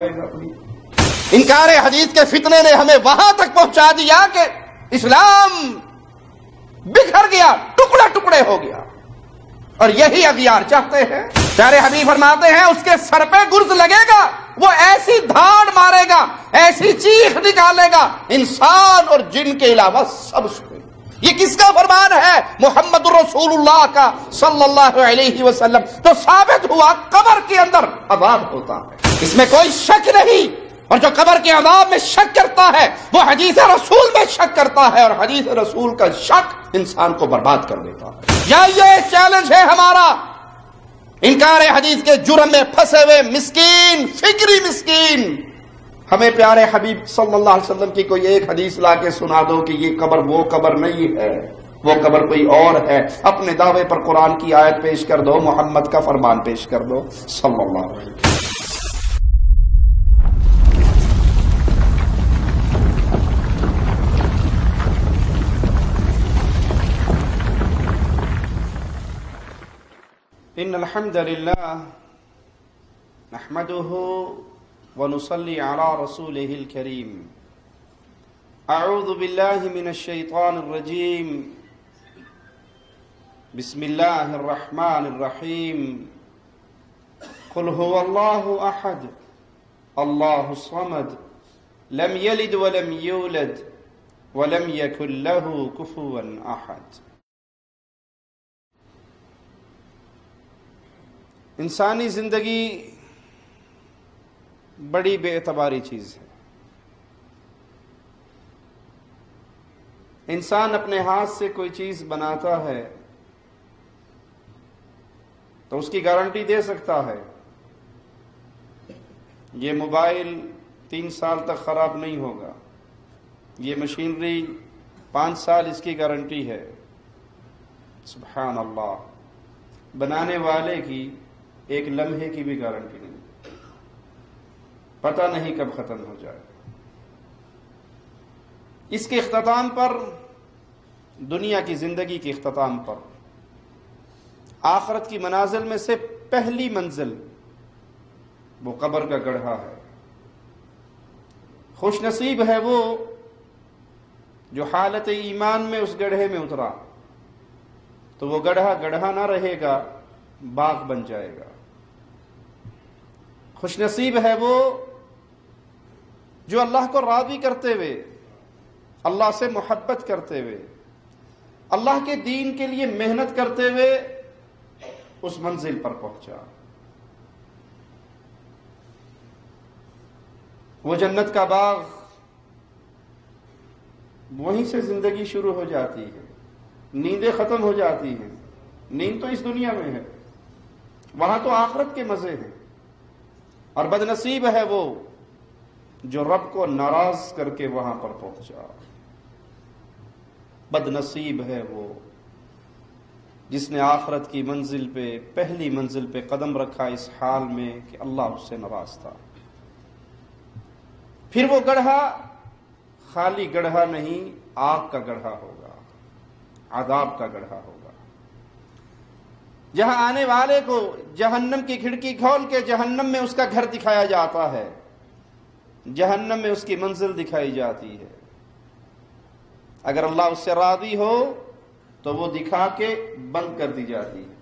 انکار حدیث کے فتنے نے ہمیں وہاں تک پہنچا دیا کہ اسلام بکھر گیا، ٹکڑے ٹکڑے ہو گیا، اور یہی اغیار چاہتے ہیں۔ پیارے حبیب فرماتے ہیں اس کے سر پہ گرز لگے گا، وہ ایسی دھاڑ مارے گا، ایسی چیخ نکالے گا، انسان اور جن کے علاوہ سب سنے۔ یہ کس کا فرمان ہے؟ محمد رسول اللہ کا صلی اللہ علیہ وسلم۔ تو ثابت ہوا قبر کے اندر عذاب ہوتا ہے، اس میں کوئی شک نہیں، اور جو قبر کے عذاب میں شک کرتا ہے وہ حدیث رسول میں شک کرتا ہے، اور حدیث رسول کا شک انسان کو برباد کر دیتا ہے۔ یہ چیلنج ہے ہمارا، انکار حدیث کے جرم میں پھنسے ہوئے مسکین، فکری مسکین، ہمیں پیارے حبیب صلی اللہ علیہ وسلم کی کوئی ایک حدیث لا کے سنا دو کہ یہ قبر وہ قبر نہیں ہے، وہ قبر کوئی اور ہے۔ اپنے دعوے پر قرآن کی آیت پیش کر دو، محمد کا فرمان پیش کر دو صلی اللہ علیہ وسلم۔ ان الحمد للہ نحمده ونصلي على رسوله الكريم۔ اعوذ باللہ من الشیطان الرجیم، بسم اللہ الرحمن الرحیم۔ قل هو اللہ احد اللہ الصمد لم یلد ولم یولد ولم یکن له کفوا احد۔ انسانی زندگی بڑی بے اعتباری چیز ہے۔ انسان اپنے ہاتھ سے کوئی چیز بناتا ہے تو اس کی گارنٹی دے سکتا ہے یہ موبائل 3 سال تک خراب نہیں ہوگا، یہ مشینری 5 سال اس کی گارنٹی ہے۔ سبحان اللہ، بنانے والے کی ایک لمحے کی بھی گارنٹی نہیں، پتہ نہیں کب ختم ہو جائے۔ اس کے اختتام پر، دنیا کی زندگی کے اختتام پر، آخرت کی منازل میں سے پہلی منزل وہ قبر کا گڑھا ہے۔ خوش نصیب ہے وہ جو حالت ایمان میں اس گڑھے میں اترا، تو وہ گڑھا گڑھا نہ رہے گا، باغ بن جائے گا۔ خوش نصیب ہے وہ جو اللہ کو راضی کرتے ہوئے، اللہ سے محبت کرتے ہوئے، اللہ کے دین کے لیے محنت کرتے ہوئے اس منزل پر پہنچا۔ وہ جنت کا باغ، وہیں سے زندگی شروع ہو جاتی ہے، نیندیں ختم ہو جاتی ہیں۔ نیند تو اس دنیا میں ہے، وہاں تو آخرت کے مزے ہیں۔ اور بد نصیب ہے وہ جو رب کو ناراض کر کے وہاں پر پہنچا۔ بد نصیب ہے وہ جس نے آخرت کی منزل پہ، پہلی منزل پہ قدم رکھا اس حال میں کہ اللہ اس سے ناراض تھا۔ پھر وہ گڑھا خالی گڑھا نہیں، آگ کا گڑھا ہوگا، عذاب کا گڑھا ہوگا، جہاں آنے والے کو جہنم کی کھڑکی کھول کے جہنم میں اس کا گھر دکھایا جاتا ہے، جہنم میں اس کی منزل دکھائی جاتی ہے۔ اگر اللہ اس سے راضی ہو تو وہ دکھا کے بند کر دی جاتی ہے۔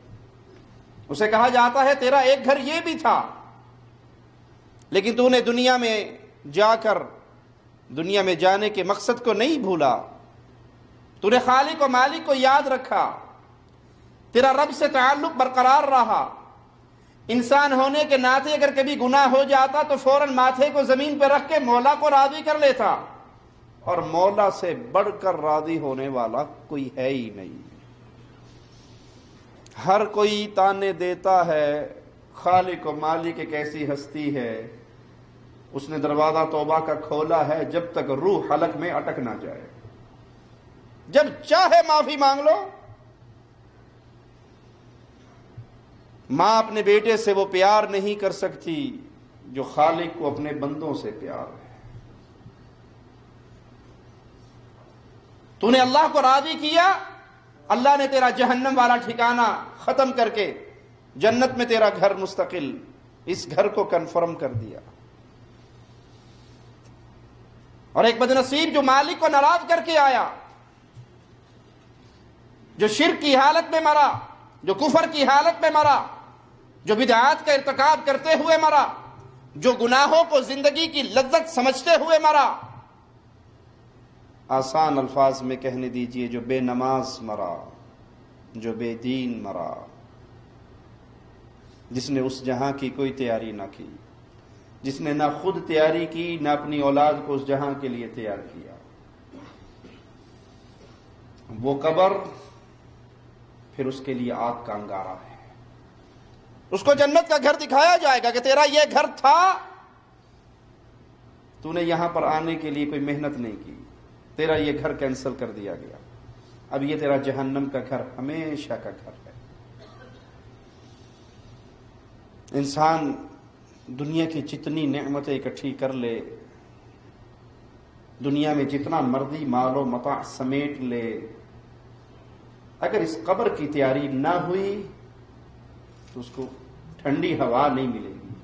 اسے کہا جاتا ہے تیرا ایک گھر یہ بھی تھا، لیکن تو نے دنیا میں جا کر، دنیا میں جانے کے مقصد کو نہیں بھولا، تو نے خالق و مالک کو یاد رکھا، تیرا رب سے تعلق برقرار رہا۔ انسان ہونے کے ناطے اگر کبھی گناہ ہو جاتا تو فوراً ماتھے کو زمین پہ رکھ کے مولا کو راضی کر لیتا، اور مولا سے بڑھ کر راضی ہونے والا کوئی ہے ہی نہیں۔ ہر کوئی تانے دیتا ہے خالق و مالک ایک ایسی ہستی ہے، اس نے دروازہ توبہ کا کھولا ہے جب تک روح حلق میں اٹک نہ جائے، جب چاہے معافی مانگ لو۔ ماں اپنے بیٹے سے وہ پیار نہیں کر سکتی جو خالق کو اپنے بندوں سے پیار ہے۔ تو نے اللہ کو راضی کیا، اللہ نے تیرا جہنم والا ٹھکانہ ختم کر کے جنت میں تیرا گھر مستقل، اس گھر کو کنفرم کر دیا۔ اور ایک بدنصیب جو مالک کو ناراض کر کے آیا، جو شرک کی حالت میں مرا، جو کفر کی حالت میں مرا، جو بدعات کا ارتکاب کرتے ہوئے مرا، جو گناہوں کو زندگی کی لذت سمجھتے ہوئے مرا۔ آسان الفاظ میں کہنے دیجئے، جو بے نماز مرا، جو بے دین مرا، جس نے اس جہاں کی کوئی تیاری نہ کی، جس نے نہ خود تیاری کی نہ اپنی اولاد کو اس جہاں کے لیے تیار کیا۔ وہ قبر پھر اس کے لیے آگ کا انگارہ ہے۔ اس کو جنت کا گھر دکھایا جائے گا کہ تیرا یہ گھر تھا، تو نے یہاں پر آنے کے لیے کوئی محنت نہیں کی، تیرا یہ گھر کینسل کر دیا گیا، اب یہ تیرا جہنم کا گھر ہمیشہ کا گھر ہے۔ انسان دنیا کی جتنی نعمتیں اکٹھی کر لے، دنیا میں جتنا مرضی مال و متاع سمیٹ لے، اگر اس قبر کی تیاری نہ ہوئی تو اس کو ٹھنڈی ہوا نہیں ملے گی۔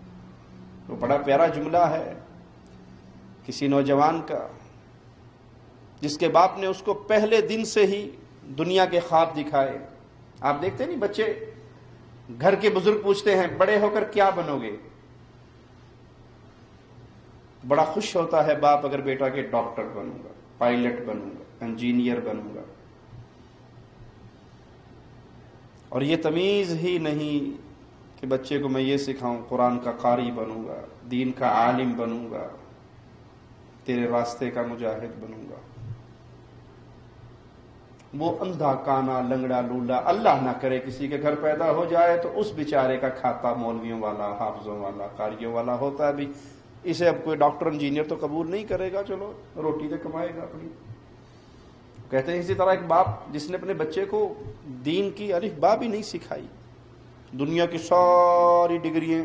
وہ بڑا پیارا جملہ ہے کسی نوجوان کا، جس کے باپ نے اس کو پہلے دن سے ہی دنیا کے خواب دکھائے۔ آپ دیکھتے نہیں بچے، گھر کے بزرگ پوچھتے ہیں بڑے ہو کر کیا بنو گے؟ بڑا خوش ہوتا ہے باپ اگر بیٹا کہ ڈاکٹر بنوں گا، پائلٹ بنوں گا، انجینئر بنوں گا، اور یہ تمیز ہی نہیں کہ بچے کو میں یہ سکھاؤں قرآن کا قاری بنوں گا، دین کا عالم بنوں گا، تیرے راستے کا مجاہد بنوں گا۔ وہ اندھا کانا لنگڑا لولا، اللہ نہ کرے کسی کے گھر پیدا ہو جائے تو اس بیچارے کا کھاتا مولویوں والا، حافظوں والا، قاریوں والا ہوتا ہے۔ بھی اسے اب کوئی ڈاکٹر انجینئر تو قبول نہیں کرے گا، چلو روٹی تو کمائے گا اپنی۔ کہتے ہیں اسی طرح ایک باپ جس نے اپنے بچے کو دین کی الف با بھی نہیں سکھائی، دنیا کی ساری ڈگریاں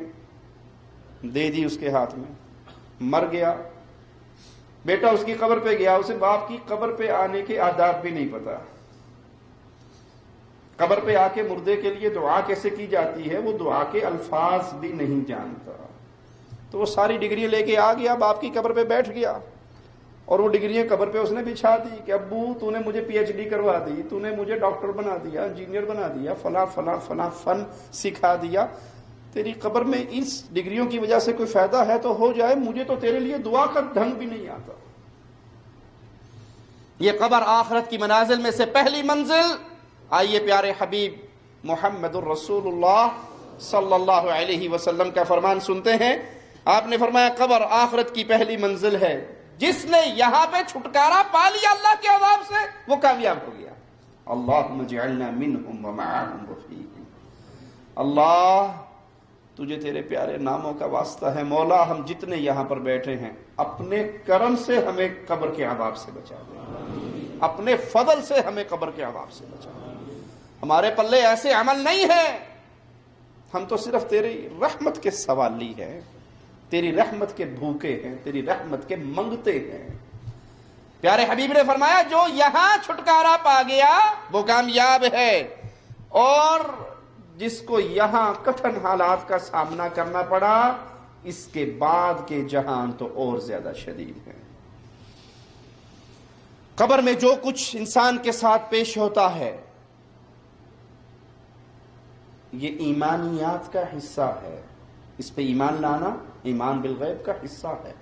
دے دی اس کے ہاتھ میں، مر گیا، بیٹا اس کی قبر پہ گیا، اسے باپ کی قبر پہ آنے کے آداب بھی نہیں پتا، قبر پہ آ کے مردے کے لیے دعا کیسے کی جاتی ہے وہ دعا کے الفاظ بھی نہیں جانتا۔ تو وہ ساری ڈگریاں لے کے آ گیا، باپ کی قبر پہ بیٹھ گیا، اور وہ ڈگریاں قبر پہ اس نے بچھا دی کہ ابو تو نے مجھے پی ایچ ڈی کروا دی، تو نے مجھے ڈاکٹر بنا دیا، انجینئر بنا دیا، فلاں فلاں فلاں فن سکھا دیا، تیری قبر میں اس ڈگریوں کی وجہ سے کوئی فائدہ ہے تو ہو جائے، مجھے تو تیرے لیے دعا کا ڈھنگ بھی نہیں آتا۔ یہ قبر آخرت کی منازل میں سے پہلی منزل۔ آئیے پیارے حبیب محمد الرسول اللہ صلی اللہ علیہ وسلم کا فرمان سنتے ہیں۔ آپ نے فرمایا قبر آخرت کی پہلی منزل ہے، جس نے یہاں پہ چھٹکارا پا لیا اللہ کے عذاب سے وہ کامیاب ہو گیا۔ اللہم اجعلنا منہم ومعاہم وفیہم۔ اللہ تجھے تیرے پیارے ناموں کا واسطہ ہے مولا، ہم جتنے یہاں پر بیٹھے ہیں اپنے کرم سے ہمیں قبر کے عذاب سے بچا دے، اپنے فضل سے ہمیں قبر کے عذاب سے بچا دے۔ ہمارے پلے ایسے عمل نہیں ہے، ہم تو صرف تیری رحمت کے سوالی ہیں، تیری رحمت کے بھوکے ہیں، تیری رحمت کے منگتے ہیں۔ پیارے حبیب نے فرمایا جو یہاں چھٹکارا پا گیا وہ کامیاب ہے، اور جس کو یہاں کٹھن حالات کا سامنا کرنا پڑا اس کے بعد کے جہان تو اور زیادہ شدید ہے۔ قبر میں جو کچھ انسان کے ساتھ پیش ہوتا ہے یہ ایمانیات کا حصہ ہے، اس پہ ایمان لانا ایمان بالغیب کا حصہ ہے،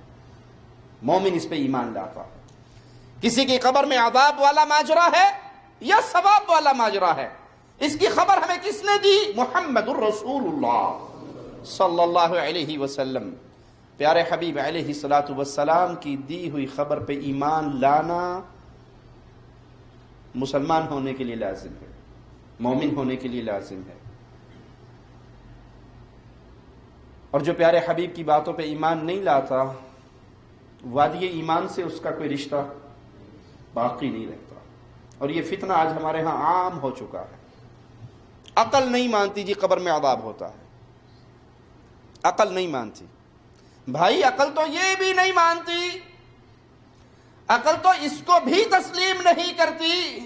مومن اس پہ ایمان لاتا ہے۔ کسی کی قبر میں عذاب والا ماجرا ہے یا ثواب والا ماجرا ہے، اس کی خبر ہمیں کس نے دی؟ محمد الرسول اللہ صلی اللہ علیہ وسلم۔ پیارے حبیب علیہ الصلوۃ والسلام کی دی ہوئی خبر پہ ایمان لانا مسلمان ہونے کے لیے لازم ہے، مومن ہونے کے لیے لازم ہے۔ اور جو پیارے حبیب کی باتوں پہ ایمان نہیں لاتا وادی ایمان سے اس کا کوئی رشتہ باقی نہیں رہتا۔ اور یہ فتنہ آج ہمارے ہاں عام ہو چکا ہے۔ عقل نہیں مانتی جی قبر میں عذاب ہوتا ہے، عقل نہیں مانتی بھائی، عقل تو یہ بھی نہیں مانتی، عقل تو اس کو بھی تسلیم نہیں کرتی،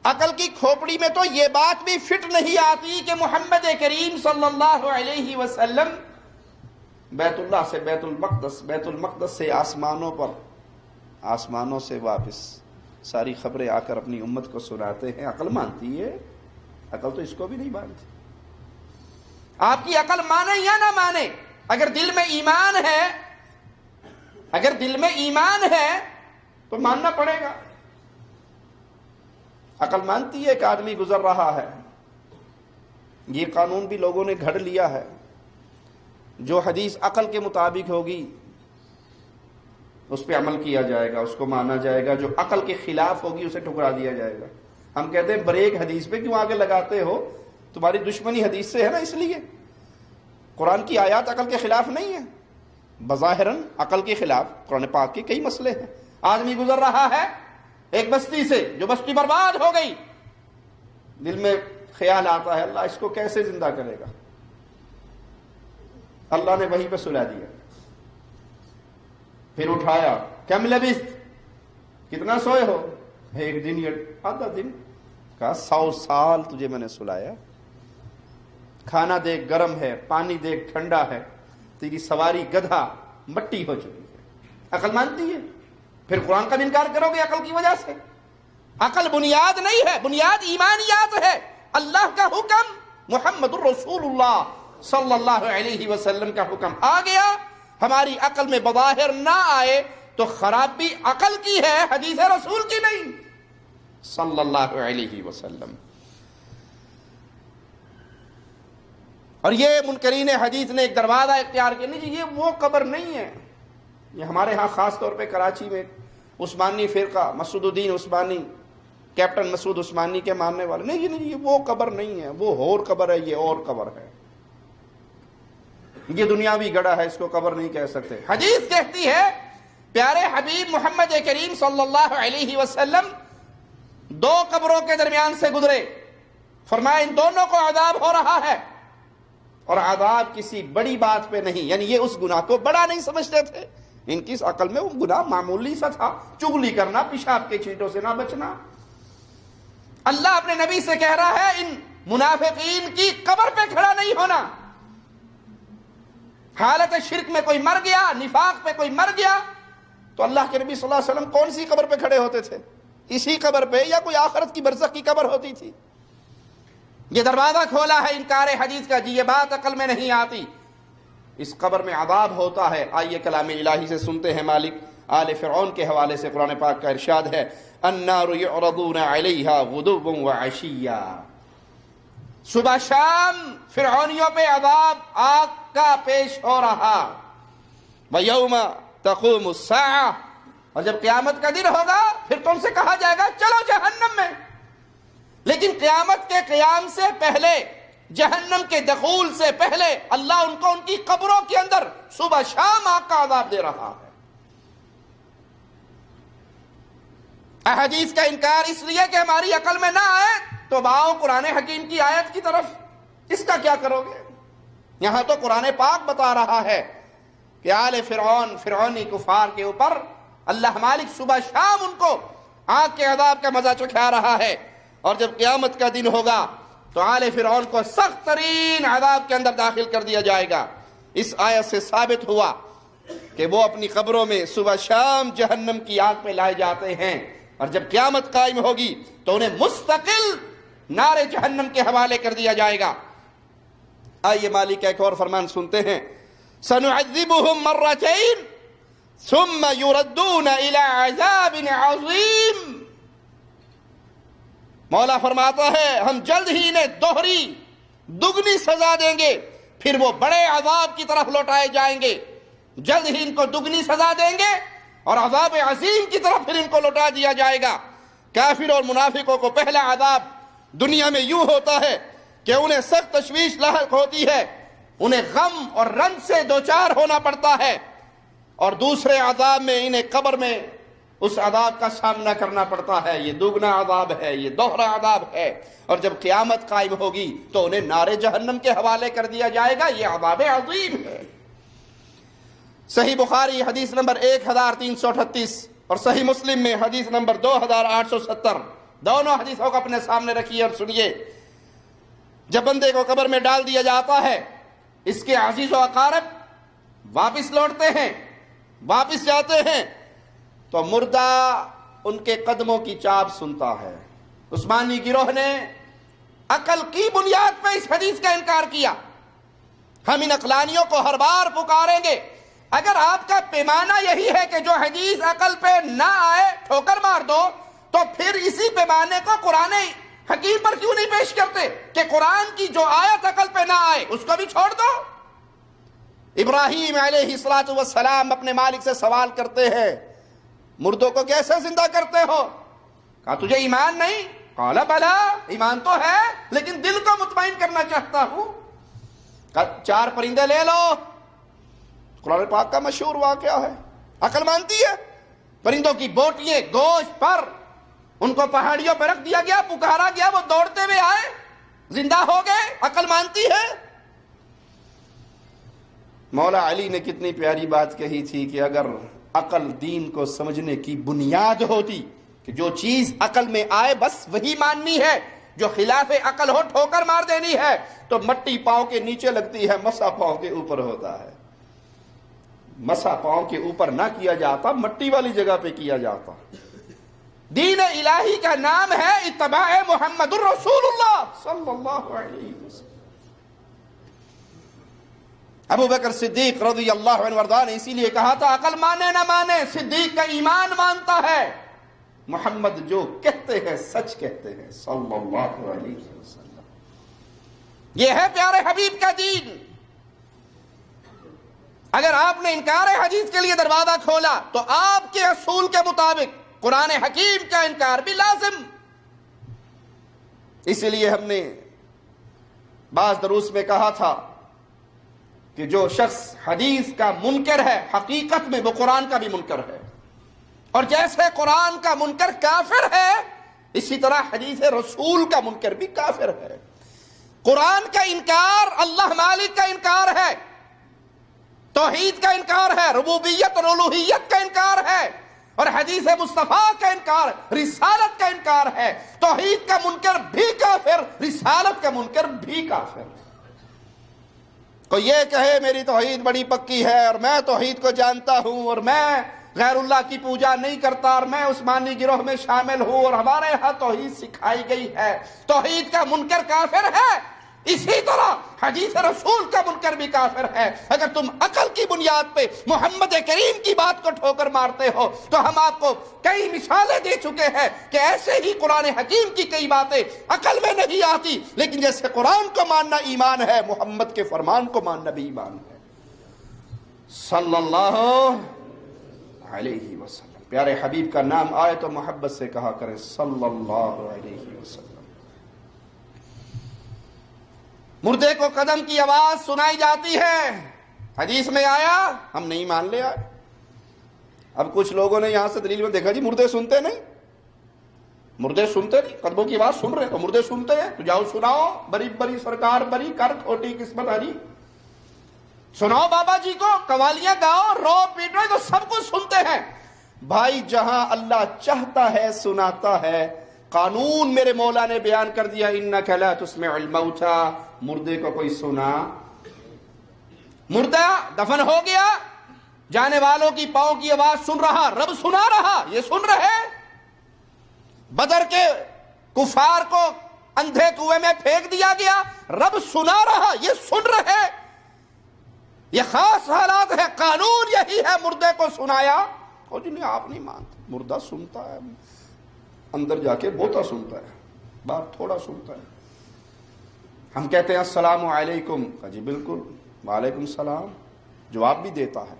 عقل کی کھوپڑی میں تو یہ بات بھی فٹ نہیں آتی کہ محمد کریم صلی اللہ علیہ وسلم بیت اللہ سے بیت المقدس، بیت المقدس سے آسمانوں پر آسمانوں سے واپس ساری خبریں آ کر اپنی امت کو سناتے ہیں، عقل مانتی ہے؟ عقل تو اس کو بھی نہیں مانتی۔ آپ کی عقل مانے یا نہ مانے، اگر دل میں ایمان ہے تو ماننا پڑے گا۔ عقل مانتی ہے ایک آدمی گزر رہا ہے، یہ قانون بھی لوگوں نے گھڑ لیا ہے، جو حدیث عقل کے مطابق ہوگی اس پہ عمل کیا جائے گا، اس کو مانا جائے گا، جو عقل کے خلاف ہوگی اسے ٹھکرا دیا جائے گا۔ ہم کہتے ہیں بریک حدیث پہ کیوں آگے لگاتے ہو؟ تمہاری دشمنی حدیث سے ہے نا، اس لیے۔ قرآن کی آیات عقل کے خلاف نہیں ہے، بظاہراً عقل کے خلاف قرآن پاک کے کئی مسئلے ہیں۔ آدمی گزر رہا ہے ایک بستی سے، جو بستی برباد ہو گئی، دل میں خیال آتا ہے اللہ اس کو کیسے زندہ کرے گا؟ اللہ نے وہیں پہ سلا دیا، پھر اٹھایا، کم لبثت، کتنا سوئے ہو؟ ایک دن یا آدھا دن؟ کہا 100 سال تجھے میں نے سلایا، کھانا دیکھ گرم ہے، پانی دیکھ ٹھنڈا ہے، تیری سواری گدھا مٹی ہو چکی ہے۔ عقل مانتی ہے؟ پھر قرآن کا انکار کرو گے عقل کی وجہ سے؟ عقل بنیاد نہیں ہے، بنیاد ایمانیات ہے۔ اللہ کا حکم، محمد الرسول اللہ صلی اللہ علیہ وسلم کا حکم آ گیا، ہماری عقل میں بظاہر نہ آئے تو خرابی عقل کی ہے، حدیث رسول کی نہیں صلی اللہ علیہ وسلم۔ اور یہ منکرین حدیث نے ایک دروازہ اختیار کیا، نہیں جی یہ وہ قبر نہیں ہے۔ یہ ہمارے ہاں خاص طور پہ کراچی میں عثمانی فرقہ، مسعود الدین عثمانی، کیپٹن مسعود عثمانی کے ماننے والے، نہیں یہ وہ قبر نہیں ہے، وہ اور قبر ہے، یہ اور قبر ہے، یہ دنیاوی گڑھا ہے، اس کو قبر نہیں کہہ سکتے۔ حدیث کہتی ہے پیارے حبیب محمد کریم صلی اللہ علیہ وسلم 2 قبروں کے درمیان سے گزرے، فرمایا ان دونوں کو عذاب ہو رہا ہے، اور عذاب کسی بڑی بات پہ نہیں، یعنی یہ اس گناہ کو بڑا نہیں سمجھتے تھے، ان کی عقل میں وہ گناہ معمولی سا تھا، چغلی کرنا، پیشاب کے چھینٹوں سے نہ بچنا۔ اللہ اپنے نبی سے کہہ رہا ہے ان منافقین کی قبر پہ کھڑا نہیں ہونا۔ حالت شرک میں کوئی مر گیا، نفاق پہ کوئی مر گیا، تو اللہ کے نبی صلی اللہ علیہ وسلم کون سی قبر پہ کھڑے ہوتے تھے؟ اسی قبر پہ، یا کوئی آخرت کی برزخ کی قبر ہوتی تھی؟ یہ دروازہ کھولا ہے انکار حدیث کا، جی یہ بات عقل میں نہیں آتی، اس قبر میں عذاب ہوتا ہے۔ آئیے کلام الہی سے سنتے ہیں، مالک آل فرعون کے حوالے سے قرآن پاک کا ارشاد ہے، النار یعرضون علیہا غدوا وعشیا، صبح شام فرعونیوں پہ عذاب آگ کا پیش ہو رہا، ویوم تقوم الساعہ، اور جب قیامت کا دن ہوگا پھر تم سے کہا جائے گا چلو جہنم میں۔ لیکن قیامت کے قیام سے پہلے، جہنم کے دخول سے پہلے، اللہ ان کو ان کی قبروں کے اندر صبح شام آگ کا عذاب دے رہا ہے۔ احادیث کا انکار اس لیے کہ ہماری عقل میں نہ آئے، تو باؤ قرآن حکیم کی آیت کی طرف، اس کا کیا کرو گے؟ یہاں تو قرآن پاک بتا رہا ہے کہ آل فرعون، فرعونی کفار کے اوپر اللہ مالک صبح شام ان کو آگ کے عذاب کا مزہ چکھا رہا ہے، اور جب قیامت کا دن ہوگا تو آل فرعون کو سخت ترین عذاب کے اندر داخل کر دیا جائے گا۔ اس آیت سے ثابت ہوا کہ وہ اپنی قبروں میں صبح شام جہنم کی آگ پہ لائے جاتے ہیں، اور جب قیامت قائم ہوگی تو انہیں مستقل نار جہنم کے حوالے کر دیا جائے گا۔ آئیے مالک کا ایک اور فرمان سنتے ہیں، سنعذبهم مرتين ثم يردون الى عذاب عظیم۔ مولا فرماتا ہے ہم جلد ہی انہیں دوہری دگنی سزا دیں گے، پھر وہ بڑے عذاب کی طرف لوٹائے جائیں گے۔ جلد ہی ان کو دگنی سزا دیں گے اور عذاب عظیم کی طرف پھر ان کو لوٹا دیا جائے گا۔ کافر اور منافقوں کو پہلا عذاب دنیا میں یوں ہوتا ہے کہ انہیں سخت تشویش لاحق ہوتی ہے، انہیں غم اور رنج سے دوچار ہونا پڑتا ہے، اور دوسرے عذاب میں انہیں قبر میں اس عذاب کا سامنا کرنا پڑتا ہے۔ یہ دوگنا عذاب ہے، یہ دوہرا عذاب ہے، اور جب قیامت قائم ہوگی تو انہیں نار جہنم کے حوالے کر دیا جائے گا۔ یہ عذاب عظیم ہے۔ صحیح بخاری حدیث نمبر 1338 اور صحیح مسلم میں حدیث نمبر 2870، دونوں حدیثوں کو اپنے سامنے رکھیے اور سنیے۔ جب بندے کو قبر میں ڈال دیا جاتا ہے، اس کے عزیز و اقارب واپس لوٹتے ہیں، واپس جاتے ہیں، تو مردہ ان کے قدموں کی چاپ سنتا ہے۔ عثمانی گروہ نے عقل کی بنیاد پہ اس حدیث کا انکار کیا۔ ہم ان عقلانیوں کو ہر بار پکاریں گے، اگر آپ کا پیمانہ یہی ہے کہ جو حدیث عقل پہ نہ آئے ٹھوکر مار دو، تو پھر اسی پیمانے کو قرآن حکیم پر کیوں نہیں پیش کرتے کہ قرآن کی جو آیت عقل پہ نہ آئے اس کو بھی چھوڑ دو۔ ابراہیم علیہ السلام اپنے مالک سے سوال کرتے ہیں، مردوں کو کیسے زندہ کرتے ہو؟ کہا تجھے ایمان نہیں؟ قال بلا، ایمان تو ہے لیکن دل کو مطمئن کرنا چاہتا ہوں۔ کہا 4 پرندے لے لو، قرآن پاک کا مشہور واقعہ ہے، عقل مانتی ہے؟ پرندوں کی بوٹیاں گوشت پر ان کو پہاڑیوں پہ رکھ دیا گیا، پکارا گیا، وہ دوڑتے ہوئے آئے، زندہ ہو گئے، عقل مانتی ہے؟ مولا علی نے کتنی پیاری بات کہی تھی کہ اگر عقل دین کو سمجھنے کی بنیاد ہوتی کہ جو چیز عقل میں آئے بس وہی ماننی ہے، جو خلاف عقل ہو ٹھوکر مار دینی ہے، تو مٹی پاؤں کے نیچے لگتی ہے، مسا پاؤں کے اوپر ہوتا ہے۔ مسا پاؤں کے اوپر نہ کیا جاتا، مٹی والی جگہ پہ کیا جاتا۔ دین الہی کا نام ہے اتباع محمد الرسول اللہ صلی اللہ علیہ وسلم۔ ابو بکر صدیق رضی اللہ عنہ وارضاہ نے اسی لیے کہا تھا عقل مانے نہ مانے، صدیق کا ایمان مانتا ہے، محمد جو کہتے ہیں سچ کہتے ہیں صلی اللہ علیہ وسلم۔ یہ ہے پیارے حبیب کا دین۔ اگر آپ نے انکار حدیث کے لیے دروازہ کھولا تو آپ کے اصول کے مطابق قرآن حکیم کا انکار بھی لازم۔ اسی لیے ہم نے بعض دروس میں کہا تھا کہ جو شخص حدیث کا منکر ہے حقیقت میں وہ قرآن کا بھی منکر ہے، اور جیسے قرآن کا منکر کافر ہے اسی طرح حدیث رسول کا منکر بھی کافر ہے۔ قرآن کا انکار اللہ مالک کا انکار ہے، توحید کا انکار ہے، ربوبیت اور الوہیت کا انکار ہے، اور حدیث مصطفیٰ کا انکار، رسالت کا انکار ہے۔ توحید کا منکر بھی کافر، رسالت کا منکر بھی کافر۔ کوئی یہ کہے میری توحید بڑی پکی ہے اور میں توحید کو جانتا ہوں اور میں غیر اللہ کی پوجا نہیں کرتا اور میں عثمانی گروہ میں شامل ہوں اور ہمارے یہاں توحید سکھائی گئی ہے، توحید کا منکر کافر ہے۔ اسی طرح حدیث رسول کا منکر بھی کافر ہے۔ اگر تم عقل کی بنیاد پہ محمد کریم کی بات کو ٹھوکر مارتے ہو تو ہم آپ کو کئی مثالیں دے چکے ہیں کہ ایسے ہی قرآن حکیم کی کئی باتیں عقل میں نہیں آتی، لیکن جیسے قرآن کو ماننا ایمان ہے، محمد کے فرمان کو ماننا بھی ایمان ہے صلی اللہ علیہ وسلم۔ پیارے حبیب کا نام آئے تو محبت سے کہا کریں صلی اللہ علیہ وسلم۔ مردے کو قدم کی آواز سنائی جاتی ہے، حدیث میں آیا، ہم نہیں مان لے آئے۔ اب کچھ لوگوں نے یہاں سے دلیل میں دیکھا جی مردے سنتے نہیں، مردے سنتے نہیں، قدموں کی آواز سن رہے تو مردے سنتے ہیں، تو جاؤ سناؤ، بری بری سرکار بری کر کھوٹی قسمت ہری، سناؤ بابا جی کو، قوالیاں گاؤ، رو پیٹو، تو سب کچھ سنتے ہیں۔ بھائی جہاں اللہ چاہتا ہے سناتا ہے، قانون میرے مولا نے بیان کر دیا انک لا تسمع الموتى، مردے کو کوئی سنا؟ مردہ دفن ہو گیا، جانے والوں کی پاؤں کی آواز سن رہا، رب سنا رہا، یہ سن رہے۔ بدر کے کفار کو اندھے کنویں میں پھینک دیا گیا، رب سنا رہا، یہ سن رہے۔ یہ خاص حالات ہے، قانون یہی ہے، مردے کو سنایا۔ اور جنہیں آپ نہیں مانتے، مردہ سنتا ہے، اندر جا کے بوتا سنتا ہے، باہر تھوڑا سنتا ہے۔ ہم کہتے ہیں السلام علیکم، کہا جی بالکل، وعلیکم السلام، جواب بھی دیتا ہے۔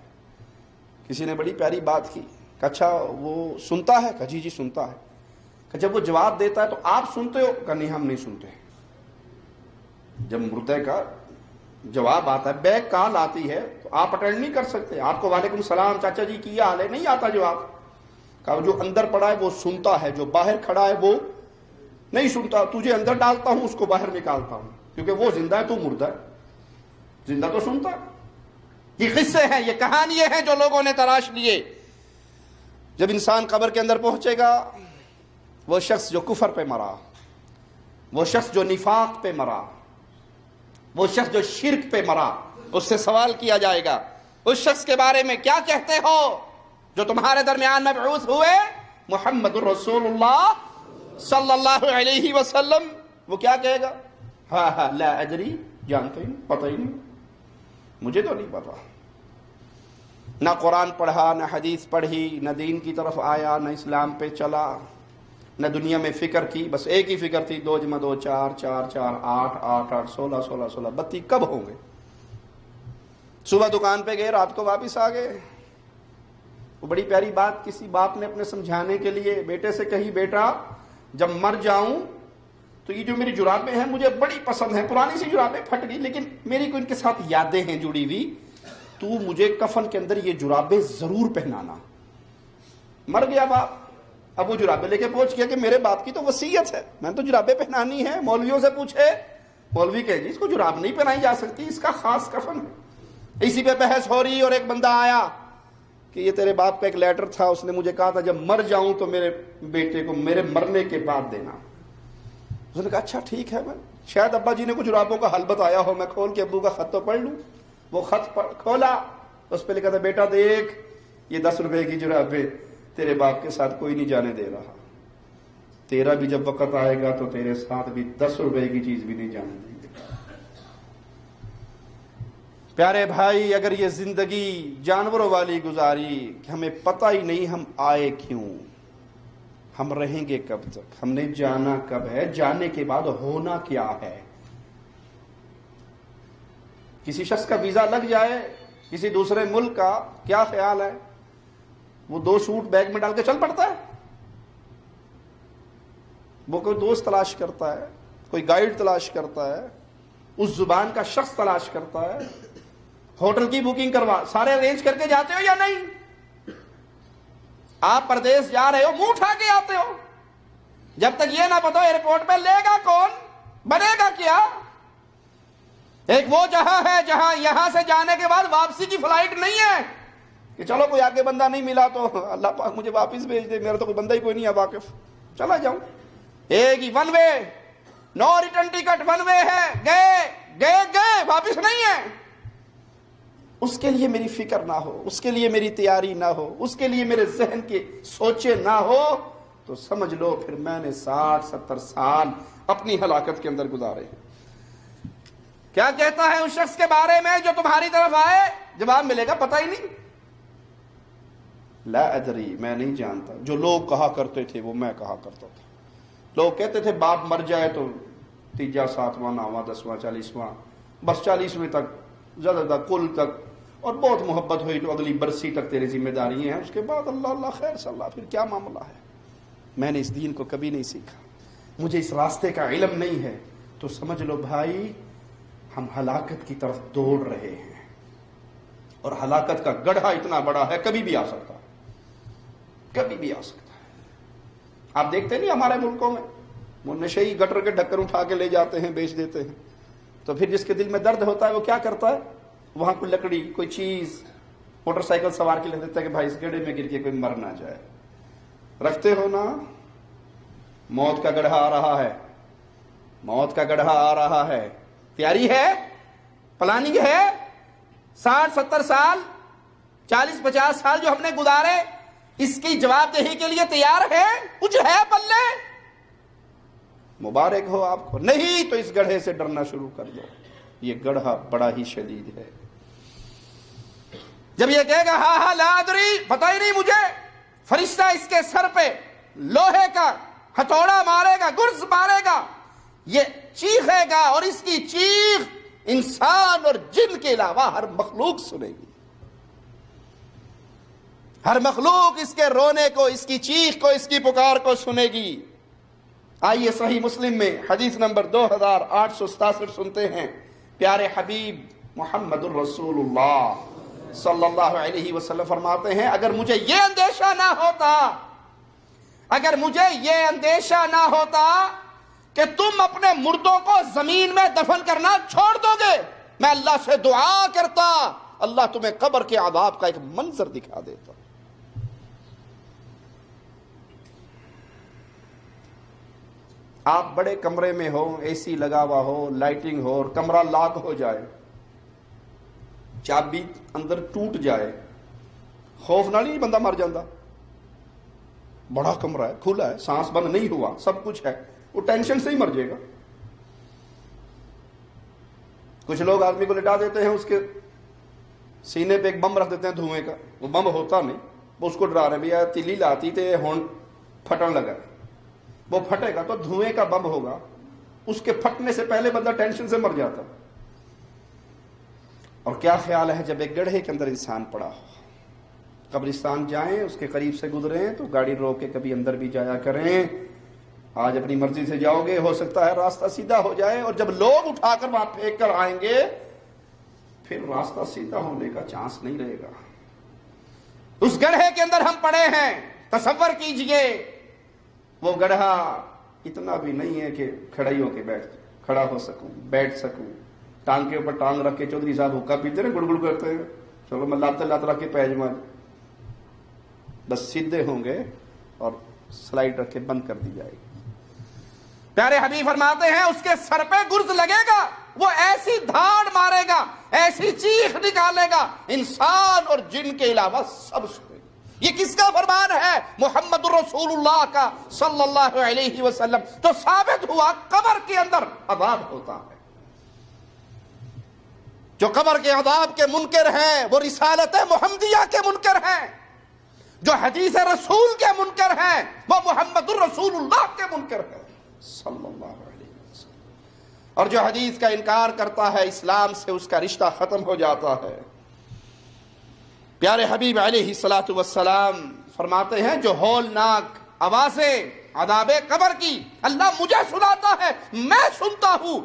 کسی نے بڑی پیاری بات کی، کہا اچھا وہ سنتا ہے؟ کہا جی جی سنتا ہے۔ کہ جب وہ جواب دیتا ہے تو آپ سنتے ہو؟ کہا نہیں ہم نہیں سنتے۔ جب مردے کا جواب آتا ہے، بیک کال آتی ہے، تو آپ اٹینڈ نہیں کر سکتے۔ آپ کو وعلیکم السلام چاچا جی کیا حال ہے، نہیں آتا جواب۔ کہا جو اندر پڑا ہے وہ سنتا ہے، جو باہر کھڑا ہے وہ نہیں سنتا۔ تجھے اندر ڈالتا ہوں، اس کو باہر نکالتا ہوں، کیونکہ وہ زندہ ہے تو مردہ ہے، زندہ تو سنتا ہے۔ یہ قصے ہیں، یہ کہانیاں ہیں جو لوگوں نے تراش لیے۔ جب انسان قبر کے اندر پہنچے گا، وہ شخص جو کفر پہ مرا، وہ شخص جو نفاق پہ مرا، وہ شخص جو شرک پہ مرا، اس سے سوال کیا جائے گا اس شخص کے بارے میں کیا کہتے ہو؟ جو تمہارے درمیان مبعوث ہوئے محمد الرسول اللہ صلی اللہ علیہ وسلم، وہ کیا کہے گا؟ ہاں لا ادری، جانتے ہی نہیں، پتہ ہی نہیں، مجھے تو نہیں پتا، نہ قرآن پڑھا، نہ حدیث پڑھی، نہ دین کی طرف آیا، نہ اسلام پہ چلا، نہ دنیا میں فکر کی، بس ایک ہی فکر تھی، 2 × 2 4، 4 4 8، 8 8 16 16 16، 32 کب ہوں گے؟ صبح دکان پہ گئے، رات کو واپس آ گئے۔ وہ بڑی پیاری بات کسی باپ نے اپنے سمجھانے کے لیے بیٹے سے کہی، بیٹا جب مر جاؤں تو یہ جو میری جرابیں ہیں مجھے بڑی پسند ہیں، پرانی سی جرابیں پھٹ گئی لیکن میری کو ان کے ساتھ یادیں ہیں جڑی ہوئی، تو مجھے کفن کے اندر یہ جرابیں ضرور پہنانا۔ مر گیا باپ، اب وہ جرابیں لے کے پہنچ گیا کہ میرے باپ کی تو وصیت ہے، میں تو جرابیں پہنانی ہے۔ مولویوں سے پوچھے، مولوی کہے جی اس کو جراب نہیں پہنائی جا سکتی، اس کا خاص کفن ہے۔ اسی پہ بحث ہو رہی، اور ایک بندہ آیا کہ یہ تیرے باپ کا ایک لیٹر تھا، اس نے مجھے کہا تھا جب مر جاؤں تو میرے بیٹے کو میرے مرنے کے بعد دینا۔ اس نے کہا اچھا ٹھیک ہے، میں شاید ابا جی نے کچھ جرابوں کا حل بتایا ہو، میں کھول کے ابو کا خط تو پڑھ لوں۔ وہ خط کھولا، اس پہ لکھا تھا بیٹا دیکھ یہ 10 روپے کی جرابیں تیرے باپ کے ساتھ کوئی نہیں جانے دے رہا، تیرا بھی جب وقت آئے گا تو تیرے ساتھ بھی 10 روپے کی چیز بھی نہیں جانے دیں گے۔ پیارے بھائی، اگر یہ زندگی جانوروں والی گزاری کہ ہمیں پتہ ہی نہیں ہم آئے کیوں، ہم رہیں گے کب تک، ہم نے جانا کب ہے، جانے کے بعد ہونا کیا ہے۔ کسی شخص کا ویزا لگ جائے کسی دوسرے ملک کا، کیا خیال ہے؟ وہ 2 سوٹ بیگ میں ڈال کے چل پڑتا ہے؟ وہ کوئی دوست تلاش کرتا ہے، کوئی گائیڈ تلاش کرتا ہے، اس زبان کا شخص تلاش کرتا ہے، ہوٹل کی بکنگ کروا، سارے ارینج کر کے جاتے ہو یا نہیں؟ آپ پردیس جا رہے ہو، منہ اٹھا کے آتے ہو، جب تک یہ نہ پتا ہو ایئرپورٹ پہ لے گا کون، بنے گا کیا۔ ایک وہ جہاں ہے جہاں یہاں سے جانے کے بعد واپسی کی فلائٹ نہیں ہے کہ چلو کوئی آگے بندہ نہیں ملا تو اللہ پاک مجھے واپس بھیج دے، میرا تو کوئی بندہ ہی کوئی نہیں ہے واقف، چلا جاؤں۔ ایک ہی one way, no return ticket, one way ہے، گئے واپس نہیں ہے۔ اس کے لیے میری فکر نہ ہو، اس کے لیے میری تیاری نہ ہو، اس کے لیے میرے ذہن کے سوچے نہ ہو تو سمجھ لو پھر میں نے 60-70 سال اپنی ہلاکت کے اندر گزارے ہیں۔ کیا کہتا ہے اس شخص کے بارے میں جو تمہاری طرف آئے؟ جواب ملے گا پتہ ہی نہیں، لا ادری، میں نہیں جانتا۔ جو لوگ کہا کرتے تھے وہ میں کہا کرتا تھا۔ لوگ کہتے تھے باپ مر جائے تو 3واں 7واں 9واں 10واں 40واں، بس 40ویں تک زیادہ تر کل تک، اور بہت محبت ہوئی تو اگلی برسی تک تیری ذمہ داری ہیں، اس کے بعد اللہ اللہ خیر صلی اللہ، پھر کیا معاملہ ہے۔ میں نے اس دین کو کبھی نہیں سیکھا، مجھے اس راستے کا علم نہیں ہے، تو سمجھ لو بھائی ہم ہلاکت کی طرف دوڑ رہے ہیں، اور ہلاکت کا گڑھا اتنا بڑا ہے کبھی بھی آ سکتا، کبھی بھی آ سکتا ہے۔ آپ دیکھتے نہیں ہمارے ملکوں میں وہ نشے ہی گٹر کے ڈھکن اٹھا کے لے جاتے ہیں، بیچ دیتے ہیں، تو پھر جس کے دل میں درد ہوتا ہے وہ کیا کرتا ہے، وہاں کوئی لکڑی کوئی چیز موٹر سائیکل سوار کے لے دیتا ہے کہ بھائی اس گڑھے میں گر کے کوئی مر نہ جائے۔ رکھتے ہو نا، موت کا گڑھا آ رہا ہے، موت کا گڑھا آ رہا ہے، تیاری ہے، پلاننگ ہے۔ 60-70 سال 40-50 سال جو ہم نے گزارے اس کی جواب دہی کے لیے تیار ہے؟ کچھ ہے پلے؟ مبارک ہو آپ کو، نہیں تو اس گڑھے سے ڈرنا شروع کر دو، یہ گڑھا بڑا ہی شدید ہے۔ جب یہ کہے گا ہاں لا ادری، پتہ ہی نہیں مجھے، فرشتہ اس کے سر پہ لوہے کا ہتھوڑا مارے گا، گرز مارے گا، یہ چیخے گا، اور اس کی چیخ انسان اور جن کے علاوہ ہر مخلوق سنے گی، ہر مخلوق اس کے رونے کو، اس کی چیخ کو، اس کی پکار کو سنے گی۔ آئیے صحیح مسلم میں حدیث نمبر 2867 سنتے ہیں۔ پیارے حبیب محمد الرسول اللہ صلی اللہ علیہ وسلم فرماتے ہیں اگر مجھے یہ اندیشہ نہ ہوتا، اگر مجھے یہ اندیشہ نہ ہوتا کہ تم اپنے مردوں کو زمین میں دفن کرنا چھوڑ دو گے، میں اللہ سے دعا کرتا اللہ تمہیں قبر کے عذاب کا ایک منظر دکھا دیتا۔ آپ بڑے کمرے میں ہو، اے سی لگا ہوا ہو، لائٹنگ ہو، اور کمرہ لاک ہو جائے، چابی اندر ٹوٹ جائے، خوف نال ہی بندہ مر جاندہ. بڑا کمرہ ہے, کھلا ہے, سانس بند نہیں ہوا, سب کچھ ہے, وہ ٹینشن سے ہی مر جائے گا. کچھ لوگ آدمی کو لٹا دیتے ہیں, اس کے سینے پہ ایک بم رکھ دیتے ہیں دھوئیں کا. وہ بم ہوتا نہیں, وہ اس کو ڈرا رہے ہیں بھیا تیلی لاتی تے ہون پھٹن لگا. وہ پھٹے گا تو دھوئیں کا بم ہوگا, اس کے پھٹنے سے پہلے بندہ ٹینشن سے مر جاتا. اور کیا خیال ہے جب ایک گڑھے کے اندر انسان پڑا ہو. قبرستان جائیں, اس کے قریب سے گزریں تو گاڑی روک کے کبھی اندر بھی جایا کریں. آج اپنی مرضی سے جاؤ گے, ہو سکتا ہے راستہ سیدھا ہو جائے, اور جب لوگ اٹھا کر وہاں پھینک کر آئیں گے پھر راستہ سیدھا ہونے کا چانس نہیں رہے گا. اس گڑھے کے اندر ہم پڑے ہیں. تصور کیجئے وہ گڑھا اتنا بھی نہیں ہے کہ کھڑائی ہو کے کھڑا ہو سکوں, بیٹھ سکوں. ٹانگ کے اوپر ٹانگ رکھ کے چودھری صاحب حکا پیتے ہیں, گڑ گڑ کرتے ہیں, چلو میں لات رکھ کے پیج مار, بس سیدھے ہوں گے اور سلائڈ رکھ کے بند کر دی جائے گی. پیارے حبیب فرماتے ہیں اس کے سر پہ گرز لگے گا, وہ ایسی دھاڑ مارے گا, ایسی چیخ نکالے گا, انسان اور جن کے علاوہ سب سنے. یہ کس کا فرمان ہے؟ محمد رسول اللہ کا صلی اللہ علیہ وسلم. تو ثابت ہوا قبر کے اندر عذاب ہوتا ہے. جو قبر کے عذاب کے منکر ہیں وہ رسالت محمدیہ کے منکر ہیں. جو حدیث رسول کے منکر ہیں وہ محمد الرسول اللہ کے منکر ہیں صلی اللہ علیہ وسلم. اور جو حدیث کا انکار کرتا ہے اسلام سے اس کا رشتہ ختم ہو جاتا ہے. پیارے حبیب علیہ الصلوۃ والسلام فرماتے ہیں جو ہولناک آوازیں عذاب قبر کی اللہ مجھے سناتا ہے, میں سنتا ہوں,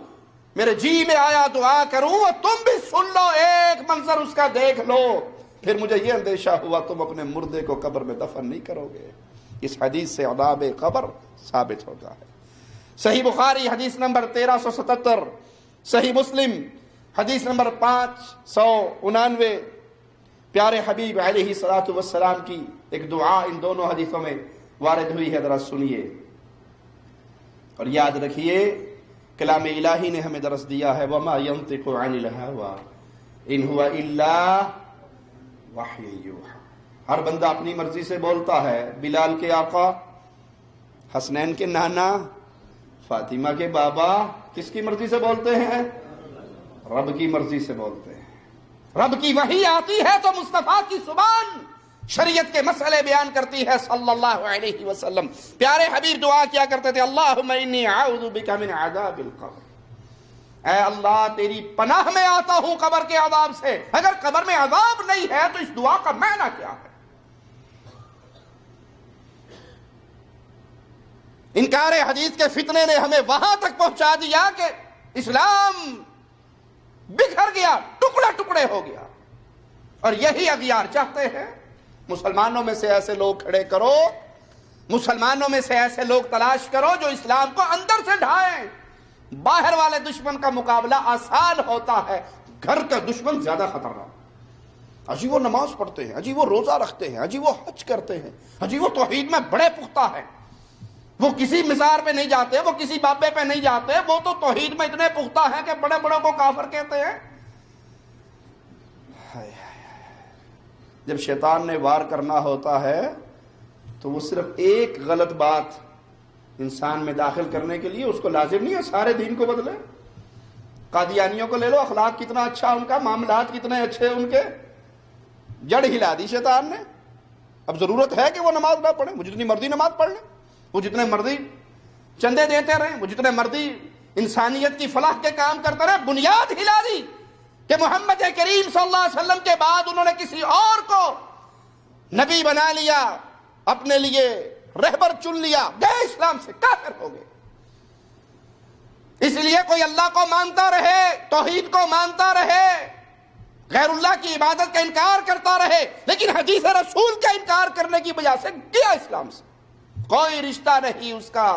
میرے جی میں آیا دعا کروں اور تم بھی سن لو, ایک منظر اس کا دیکھ لو, پھر مجھے یہ اندیشہ ہوا تم اپنے مردے کو قبر میں دفن نہیں کرو گے. اس حدیث سے عذاب قبر ثابت ہوتا ہے. صحیح بخاری حدیث نمبر 1377, صحیح مسلم حدیث نمبر 599. پیارے حبیب علیہ الصلوۃ والسلام کی ایک دعا ان دونوں حدیثوں میں وارد ہوئی ہے, ذرا سنیے اور یاد رکھیے. کلام الہی نے ہمیں درس دیا ہے وما ينطق عن الهوى ان هو الا وحی یوحی. ہر بندہ اپنی مرضی سے بولتا ہے. بلال کے آقا, حسنین کے نانا, فاطمہ کے بابا کس کی مرضی سے بولتے ہیں؟ رب کی مرضی سے بولتے ہیں. رب کی وحی آتی ہے تو مصطفیٰ کی زبان شریعت کے مسئلے بیان کرتی ہے صلی اللہ علیہ وسلم. پیارے حبیب دعا کیا کرتے تھے اللہم انی اعوذ بک من عذاب القبر. اے اللہ تیری پناہ میں آتا ہوں قبر کے عذاب سے. اگر قبر میں عذاب نہیں ہے تو اس دعا کا معنی کیا ہے؟ انکار حدیث کے فتنے نے ہمیں وہاں تک پہنچا دیا کہ اسلام بکھر گیا, ٹکڑے ٹکڑے ہو گیا. اور یہی اغیار چاہتے ہیں. مسلمانوں میں سے ایسے لوگ کھڑے کرو, مسلمانوں میں سے ایسے لوگ تلاش کرو جو اسلام کو اندر سے ڈھائیں. باہر والے دشمن کا مقابلہ آسان ہوتا ہے, گھر کا دشمن زیادہ خطرناک. اجی وہ نماز پڑھتے ہیں, اجی وہ روزہ رکھتے ہیں, اجی وہ حج کرتے ہیں, اجی وہ توحید میں بڑے پختہ ہیں, وہ کسی مزار پہ نہیں جاتے, وہ کسی بابے پہ نہیں جاتے, وہ تو توحید میں اتنے پختہ ہیں کہ بڑے بڑوں کو کافر کہتے ہیں. جب شیطان نے وار کرنا ہوتا ہے تو وہ صرف ایک غلط بات انسان میں داخل کرنے کے لیے اس کو لازم نہیں ہے سارے دین کو بدلے. قادیانیوں کو لے لو, اخلاق کتنا اچھا ان کا, معاملات کتنے اچھے ان کے, جڑ ہلا دی شیطان نے. اب ضرورت ہے کہ وہ نماز نہ پڑھیں, وہ جتنی مرضی نماز پڑھ لیں, وہ جتنے مرضی چندے دیتے رہیں, وہ جتنے مرضی انسانیت کی فلاح کے کام کرتے رہے. بنیاد ہلا دی کہ محمد کریم صلی اللہ علیہ وسلم کے بعد انہوں نے کسی اور کو نبی بنا لیا, اپنے لیے رہبر چن لیا, گئے اسلام سے, کافر ہو گئے. اس لیے کوئی اللہ کو مانتا رہے, توحید کو مانتا رہے, غیر اللہ کی عبادت کا انکار کرتا رہے, لیکن حدیث رسول کا انکار کرنے کی وجہ سے گیا اسلام سے. کوئی رشتہ نہیں اس کا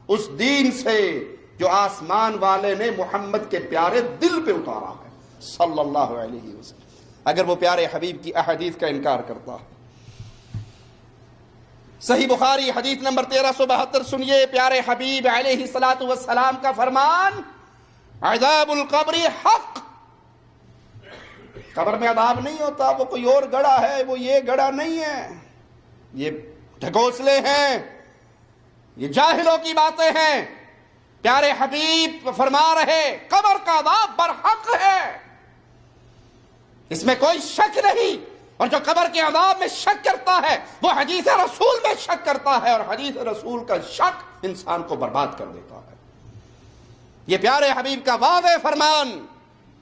اس دین سے جو آسمان والے نے محمد کے پیارے دل پہ اتارا ہے صلی اللہ علیہ وسلم. اگر وہ پیارے حبیب کی احادیث کا انکار کرتا ہے. صحیح بخاری حدیث نمبر 1372 سنیے. پیارے حبیب علیہ الصلوۃ والسلام کا فرمان عذاب القبر حق قبر میں عذاب نہیں ہوتا، وہ کوئی اور گڑھا ہے، وہ یہ گڑھا نہیں ہے، یہ ڈھکوسلے ہیں، یہ جاہلوں کی باتیں ہیں۔ پیارے حبیب فرما رہے قبر کا عذاب برحق ہے، اس میں کوئی شک نہیں، اور جو قبر کے عذاب میں شک کرتا ہے وہ حدیث رسول میں شک کرتا ہے، اور حدیث رسول کا شک انسان کو برباد کر دیتا ہے۔ یہ پیارے حبیب کا واضح فرمان،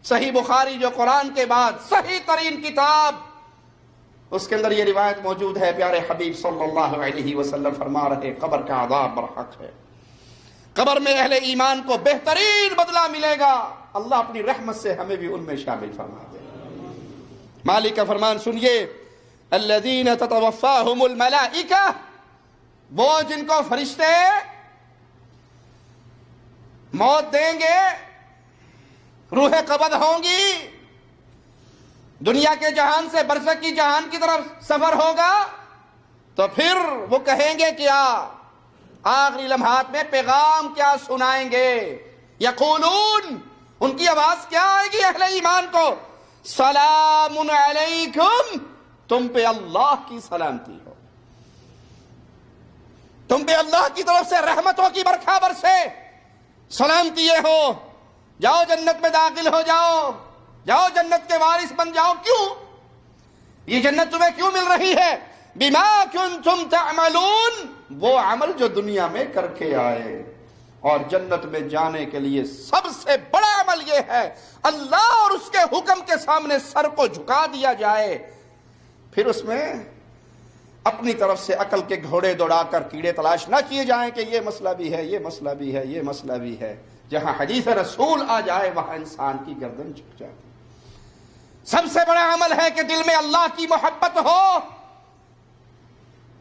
صحیح بخاری جو قرآن کے بعد صحیح ترین کتاب، اس کے اندر یہ روایت موجود ہے، پیارے حبیب صلی اللہ علیہ وسلم فرما رہے قبر کا عذاب برحق ہے، قبر میں اہل ایمان کو بہترین بدلہ ملے گا، اللہ اپنی رحمت سے ہمیں بھی ان میں شامل فرما دے۔ مالک کا فرمان سنیے، الذین تتوفاہم الملائکہ، وہ جن کو فرشتے موت دیں گے، روح قبض ہوں گی، دنیا کے جہان سے برزخ کی جہان کی طرف سفر ہوگا، تو پھر وہ کہیں گے کیا؟ آخری لمحات میں پیغام کیا سنائیں گے؟ یقولون، ان کی آواز کیا آئے گی اہل ایمان کو؟ سلام علیکم، تم پہ اللہ کی سلامتی ہو، تم پہ اللہ کی طرف سے رحمتوں کی برکھا برسے، سلامتی یہ ہو، جاؤ جنت میں داخل ہو جاؤ، جاؤ جنت کے وارث بن جاؤ۔ کیوں یہ جنت تمہیں کیوں مل رہی ہے؟ بما کنتم تعملون، وہ عمل جو دنیا میں کر کے آئے، اور جنت میں جانے کے لیے سب سے بڑا عمل یہ ہے اللہ اور اس کے حکم کے سامنے سر کو جھکا دیا جائے، پھر اس میں اپنی طرف سے عقل کے گھوڑے دوڑا کر کیڑے تلاش نہ کیے جائیں کہ یہ مسئلہ بھی ہے، یہ مسئلہ بھی ہے، یہ مسئلہ بھی ہے۔ جہاں حدیث رسول آ جائے وہاں انسان کی گردن جھک جاتی۔ سب سے بڑا عمل ہے کہ دل میں اللہ کی محبت ہو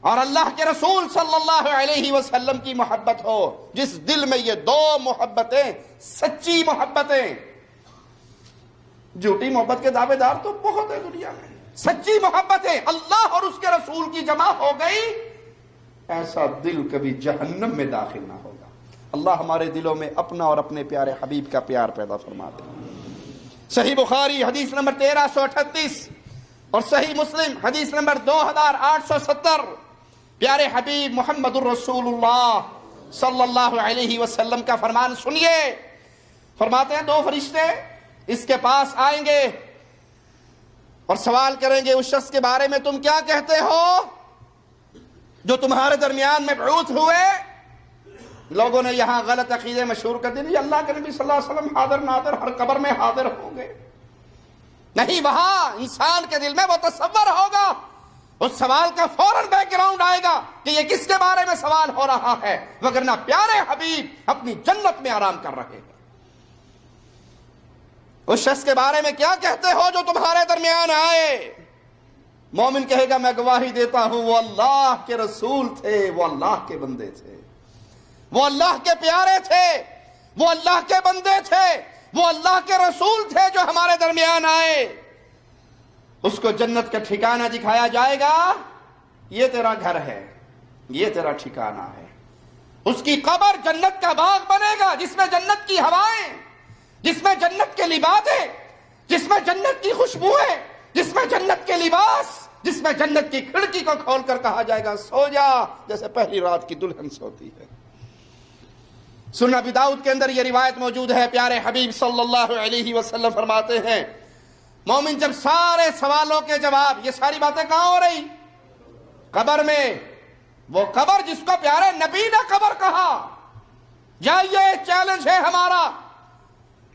اور اللہ کے رسول صلی اللہ علیہ وسلم کی محبت ہو۔ جس دل میں یہ دو محبتیں، سچی محبتیں، جھوٹی محبت کے دعوے دار تو بہت ہے دنیا میں، سچی محبتیں اللہ اور اس کے رسول کی جمع ہو گئی، ایسا دل کبھی جہنم میں داخل نہ ہوگا۔ اللہ ہمارے دلوں میں اپنا اور اپنے پیارے حبیب کا پیار پیدا فرما دے۔ صحیح بخاری حدیث نمبر 1338 اور صحیح مسلم حدیث نمبر 2870، پیارے حبیب محمد الرسول اللہ صلی اللہ علیہ وسلم کا فرمان سنیے۔ فرماتے ہیں دو فرشتے اس کے پاس آئیں گے اور سوال کریں گے اس شخص کے بارے میں تم کیا کہتے ہو جو تمہارے درمیان میں بعوث ہوئے؟ لوگوں نے یہاں غلط عقیدے مشہور کر دی، اللہ کے نبی صلی اللہ علیہ وسلم حاضر ناظر ہر قبر میں حاضر ہوں گے، نہیں، وہاں انسان کے دل میں وہ تصور ہوگا، اس سوال کا فوراً بیک گراؤنڈ آئے گا کہ یہ کس کے بارے میں سوال ہو رہا ہے، وگرنہ پیارے حبیب اپنی جنت میں آرام کر رہے ہیں۔ اس شخص کے بارے میں کیا کہتے ہو جو تمہارے درمیان آئے؟ مومن کہے گا میں گواہی دیتا ہوں وہ اللہ کے رسول تھے، وہ اللہ کے بندے تھے، وہ اللہ کے پیارے تھے، وہ اللہ کے بندے تھے، وہ اللہ کے رسول تھے جو ہمارے درمیان آئے۔ اس کو جنت کا ٹھکانہ دکھایا جائے گا، یہ تیرا گھر ہے، یہ تیرا ٹھکانہ ہے۔ اس کی قبر جنت کا باغ بنے گا جس میں جنت کی ہوائیں، جس میں جنت کے لباسیں، جس میں جنت کی خوشبوئیں، جس میں جنت کے لباس، جس میں جنت کی کھڑکی کو کھول کر کہا جائے گا سو جا جیسے پہلی رات کی دلہن سوتی ہے۔ سنن ابی داؤد کے اندر یہ روایت موجود ہے، پیارے حبیب صلی اللہ علیہ وسلم فرماتے ہیں مومن جب سارے سوالوں کے جواب، یہ ساری باتیں کہاں ہو رہی؟ قبر میں، وہ قبر جس کو پیارے نبی نے قبر کہا۔ جائیے چیلنج ہے ہمارا،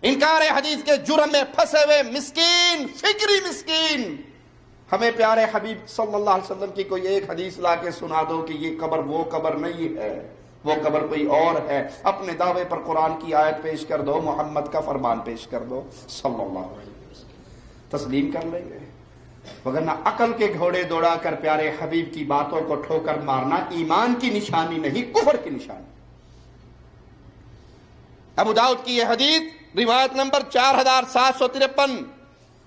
انکار حدیث کے جرم میں پھنسے ہوئے مسکین، فکری مسکین، ہمیں پیارے حبیب صلی اللہ علیہ وسلم کی کوئی ایک حدیث لا کے سنا دو کہ یہ قبر وہ قبر نہیں ہے، وہ قبر کوئی اور ہے۔ اپنے دعوے پر قرآن کی آیت پیش کر دو، محمد کا فرمان پیش کر دو صلی اللہ علیہ وسلم، تسلیم کر لیں گے۔ وگرنہ عقل کے گھوڑے دوڑا کر پیارے حبیب کی باتوں کو ٹھوکر مارنا ایمان کی نشانی نہیں، کفر کی نشانی۔ ابو داؤد کی یہ حدیث روایت نمبر 4753،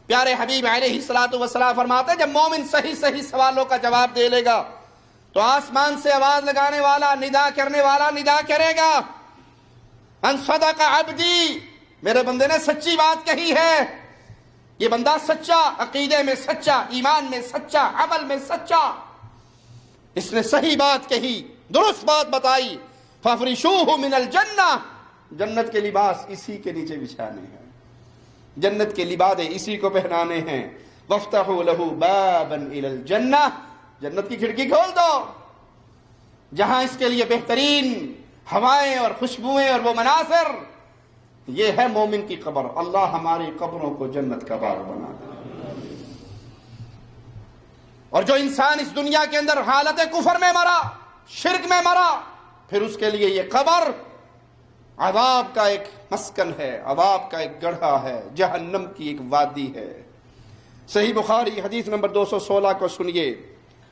پیارے حبیب علیہ الصلوۃ والسلام فرماتے ہیں جب مومن صحیح صحیح سوالوں کا جواب دے لے گا تو آسمان سے آواز لگانے والا، ندا کرنے والا ندا کرے گا، ان صدق عبدی، میرے بندے نے سچی بات کہی ہے، یہ بندہ سچا، عقیدے میں سچا، ایمان میں سچا، عمل میں سچا، اس نے صحیح بات کہی، درست بات بتائی. فَافْرِشُوهُ مِنَ الْجَنَّةِ، جنت کے لباس اسی کے نیچے بچھانے ہیں، جنت کے لبادے اسی کو پہنانے ہیں. وَافْتَحُوا لَهُ بَابًا إِلَى الْجَنَّةِ، جنت کی کھڑکی کھول دو جہاں اس کے لیے بہترین ہوائیں اور خوشبوئیں اور وہ مناظر. یہ ہے مومن کی قبر. اللہ ہماری قبروں کو جنت کا باغ بنا دے. اور جو انسان اس دنیا کے اندر حالت کفر میں مرا، شرک میں مرا، پھر اس کے لیے یہ قبر عذاب کا ایک مسکن ہے، عذاب کا ایک گڑھا ہے، جہنم کی ایک وادی ہے. صحیح بخاری حدیث نمبر 216 کو سنیے.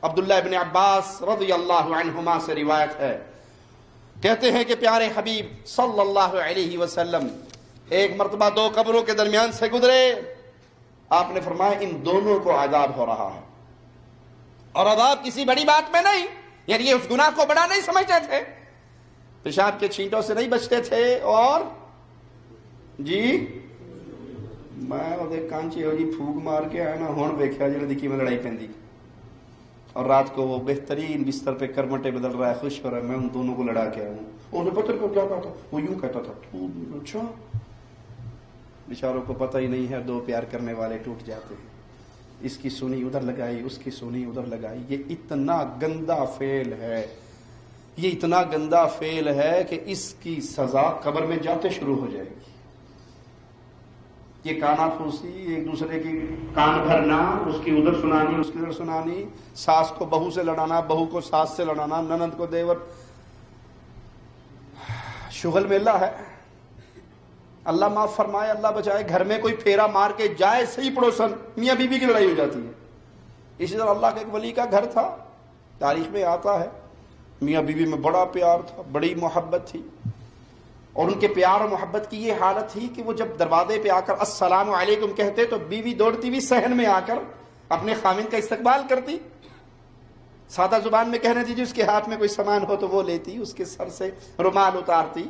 عبداللہ ابن عباس رضی اللہ عنہما سے روایت ہے، کہتے ہیں کہ پیارے حبیب صلی اللہ علیہ وسلم ایک مرتبہ دو قبروں کے درمیان سے گزرے. آپ نے فرمایا ان دونوں کو عذاب ہو رہا ہے، اور عذاب کسی بڑی بات میں نہیں، یعنی یہ اس گناہ کو بڑا نہیں سمجھتے تھے، پیشاب کے چھینٹوں سے نہیں بچتے تھے. اور جی میں وہ کانچی ہو جی پھوک مار کے آیا نا، ہون ویکھیا جڑے دی میں لڑائی پیندی، اور رات کو وہ بہترین بستر پہ کرمٹے بدل رہا ہے، خوش ہو رہا ہے، میں ان دونوں کو لڑا کے آیا ہوں. انہوں نے پتہ کو کیا کہا تھا، وہ یوں کہتا تھا. اچھا، بیچاروں کو پتہ ہی نہیں ہے، دو پیار کرنے والے ٹوٹ جاتے ہیں. اس کی سنی ادھر لگائی، اس کی سنی ادھر لگائی. یہ اتنا گندا فعل ہے، یہ اتنا گندا فعل ہے کہ اس کی سزا قبر میں جاتے شروع ہو جائے گی. یہ کانا پھوسی، ایک دوسرے کی کان بھرنا، اس کی ادھر سنانی، اس کی ادھر سنانی، ساس کو بہو سے لڑانا، بہو کو ساس سے لڑانا، ننند کو دیور. شغل میلہ ہے. اللہ معاف فرمائے، اللہ بچائے. گھر میں کوئی پھیرا مار کے جائے صحیح پڑوسن، میاں بیوی کی لڑائی ہو جاتی ہے. اسی طرح اللہ کے ایک ولی کا گھر تھا، تاریخ میں آتا ہے، میاں بیوی میں بڑا پیار تھا، بڑی محبت تھی، اور ان کے پیار اور محبت کی یہ حالت تھی کہ وہ جب دروازے پہ آ کر السلام علیکم کہتے تو بیوی دوڑتی ہوئی صحن میں آ کر اپنے خامن کا استقبال کرتی. سادہ زبان میں کہنے دیجیے، اس کے ہاتھ میں کوئی سامان ہو تو وہ لیتی، اس کے سر سے رومال اتارتی،